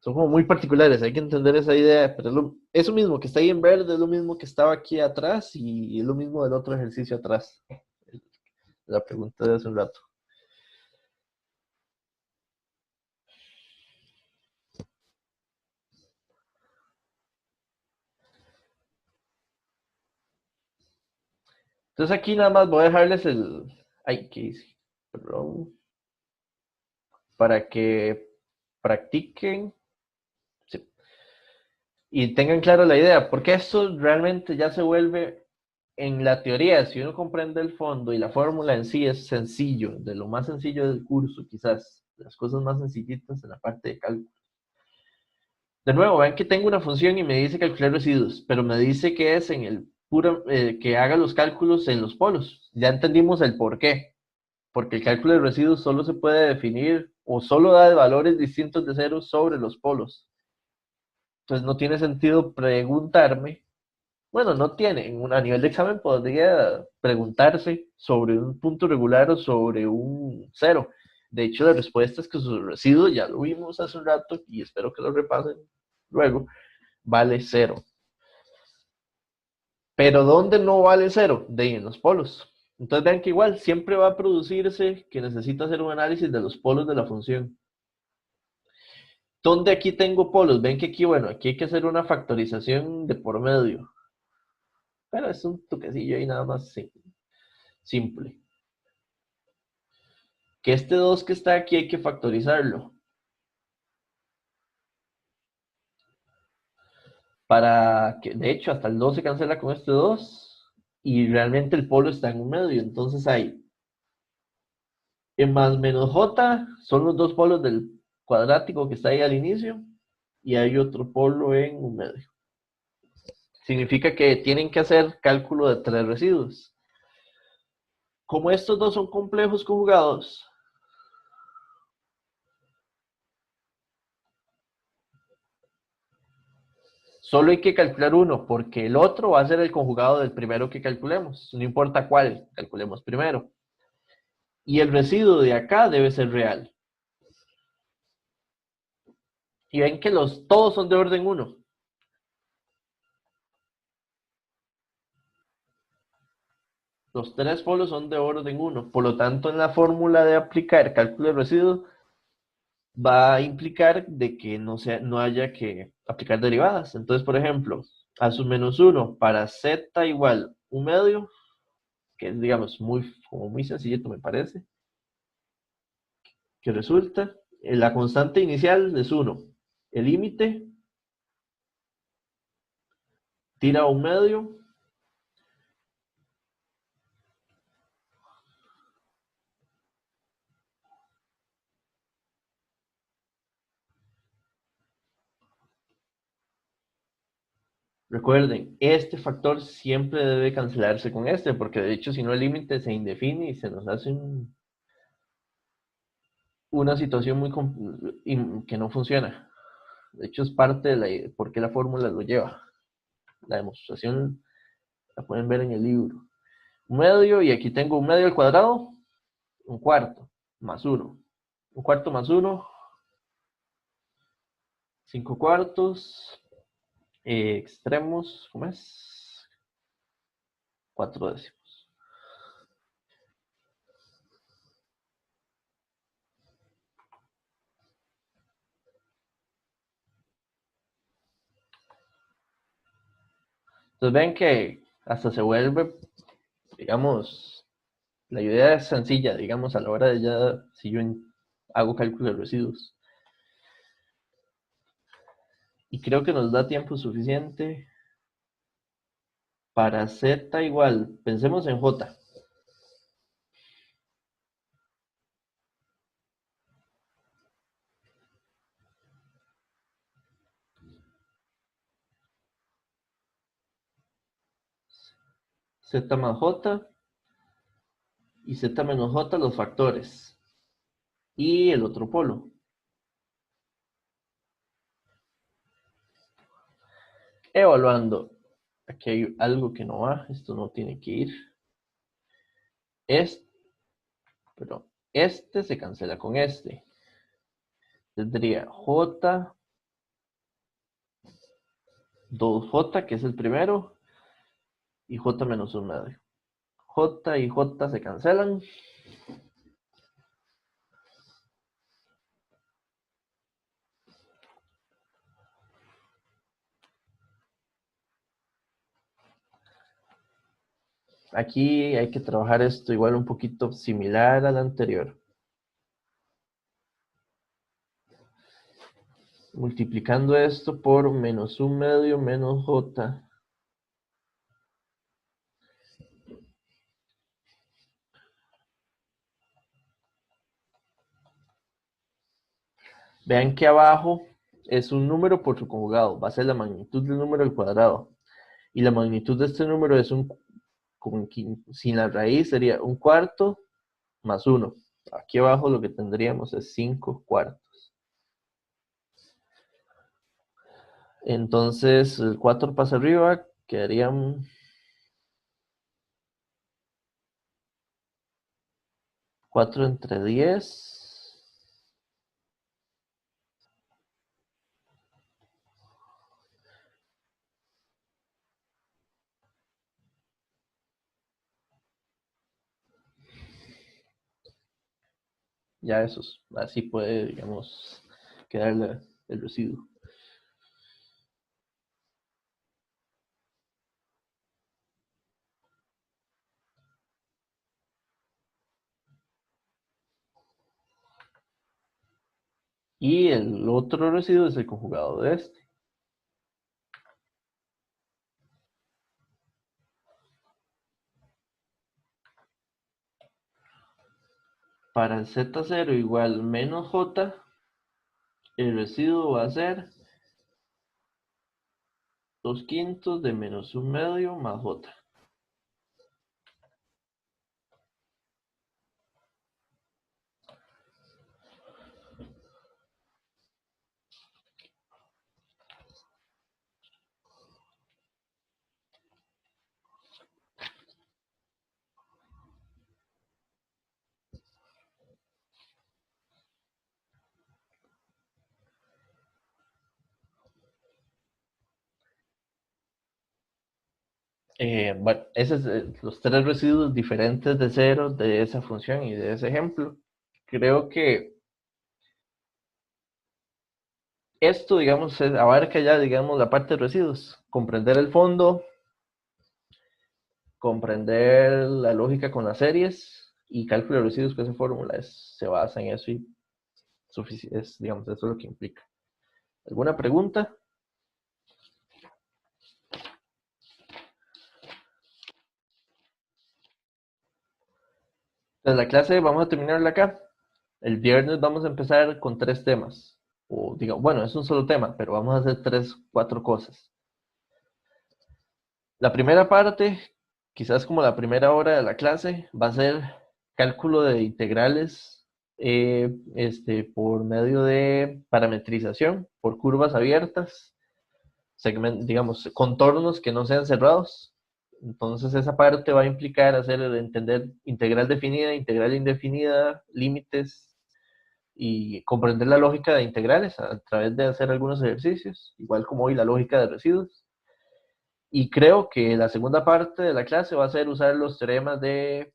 Speaker 2: Son como muy particulares, hay que entender esa idea, pero eso mismo que está ahí en verde es lo mismo que estaba aquí atrás y es lo mismo del otro ejercicio atrás. La pregunta de hace un rato. Entonces aquí nada más voy a dejarles ay, ¿qué hice? Perdón. Para que practiquen, sí, y tengan claro la idea, porque esto realmente ya se vuelve en la teoría, si uno comprende el fondo y la fórmula en sí es sencillo, de lo más sencillo del curso, quizás, las cosas más sencillitas en la parte de cálculo. De nuevo, ven que tengo una función y me dice calcular residuos, pero me dice que es en el que haga los cálculos en los polos. Ya entendimos el por qué, porque el cálculo de residuos solo se puede definir o solo da valores distintos de cero sobre los polos. Entonces no tiene sentido preguntarme, bueno, no tiene, a nivel de examen podría preguntarse sobre un punto regular o sobre un cero. De hecho, la respuesta es que su residuo, ya lo vimos hace un rato y espero que lo repasen luego, vale cero. Pero ¿dónde no vale cero? En los polos. Entonces vean que igual siempre va a producirse que necesito hacer un análisis de los polos de la función. ¿Dónde aquí tengo polos? Ven que aquí, bueno, aquí hay que hacer una factorización de por medio. Pero es un toquecillo ahí nada más simple. Que este 2 que está aquí hay que factorizarlo. para que, de hecho, hasta el 2 se cancela con este 2 y realmente el polo está en un medio. Entonces hay en más menos j son los dos polos del cuadrático que está ahí al inicio y hay otro polo en un medio. Significa que tienen que hacer cálculo de 3 residuos. Como estos dos son complejos conjugados, solo hay que calcular uno, porque el otro va a ser el conjugado del primero que calculemos. No importa cuál, calculemos primero. Y el residuo de acá debe ser real. Y ven que todos son de orden 1. Los 3 polos son de orden 1. Por lo tanto, en la fórmula de aplicar cálculo de residuo, va a implicar de que no haya que aplicar derivadas. Entonces, por ejemplo, a su menos 1 para z igual 1 medio, que es, digamos, como muy sencillito me parece, que resulta, la constante inicial es 1. El límite tira a 1 medio. Recuerden, este factor siempre debe cancelarse con este, porque de hecho si no el límite se indefine y se nos hace una situación que no funciona. De hecho es parte de por qué la fórmula lo lleva. La demostración la pueden ver en el libro. 1 medio, y aquí tengo 1 medio al cuadrado, 1/4, más 1. 1/4 más 1, 5/4, extremos, ¿cómo es? 4 décimos. Entonces ven que hasta se vuelve, digamos, la idea es sencilla, digamos, a la hora de ya, si yo hago cálculo de residuos. Y creo que nos da tiempo suficiente para z igual, pensemos en j. Z más j y z menos j los factores. Y el otro polo. Evaluando. Aquí hay algo que no va, esto no tiene que ir. Pero este se cancela con este. Tendría j, 2j, que es el primero, y j menos 1 medio. J y j se cancelan. Aquí hay que trabajar esto igual un poquito similar al anterior. Multiplicando esto por menos 1 medio menos j. Vean que abajo es un número por su conjugado. Va a ser la magnitud del número al cuadrado. Y la magnitud de este número es sin la raíz sería 1/4 más 1. Aquí abajo lo que tendríamos es 5/4. Entonces el 4 pasa arriba, quedarían 4 entre 10. Ya esos, así puede, digamos, quedar el residuo. Y el otro residuo es el conjugado de este. para el Z0 igual menos J, el residuo va a ser 2/5 de menos 1/2 más J. Bueno, esos es los tres residuos diferentes de cero de esa función y de ese ejemplo. Creo que esto, digamos, abarca ya, digamos, la parte de residuos. Comprender el fondo, comprender la lógica con las series y cálculo de residuos con esa fórmula se basa en eso y digamos, eso es lo que implica. ¿Alguna pregunta? Entonces, la clase vamos a terminarla acá. El viernes vamos a empezar con 3 temas. O digamos, bueno, es un solo tema, pero vamos a hacer 3, 4 cosas. La primera parte, quizás como la primera hora de la clase, va a ser cálculo de integrales por medio de parametrización por curvas abiertas, digamos, contornos que no sean cerrados. Entonces esa parte va a implicar entender integral definida, integral indefinida, límites y comprender la lógica de integrales a través de hacer algunos ejercicios, igual como hoy la lógica de residuos. Y creo que la segunda parte de la clase va a ser usar los teoremas de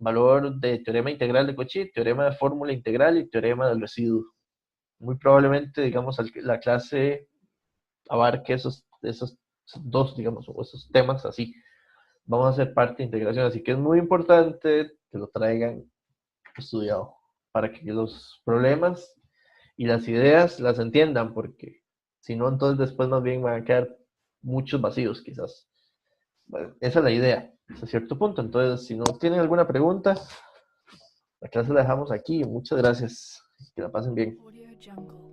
Speaker 2: valor de teorema integral de Cauchy, teorema de fórmula integral y teorema del residuo. Muy probablemente, digamos, la clase abarque esos dos, digamos, o esos temas así. Vamos a hacer parte de integración, así que es muy importante que lo traigan estudiado para que los problemas y las ideas las entiendan, porque si no, entonces después más bien van a quedar muchos vacíos quizás. Bueno, esa es la idea, hasta cierto punto. Entonces, si no tienen alguna pregunta, la clase la dejamos aquí. Muchas gracias. Que la pasen bien.
Speaker 1: Audio Jungle.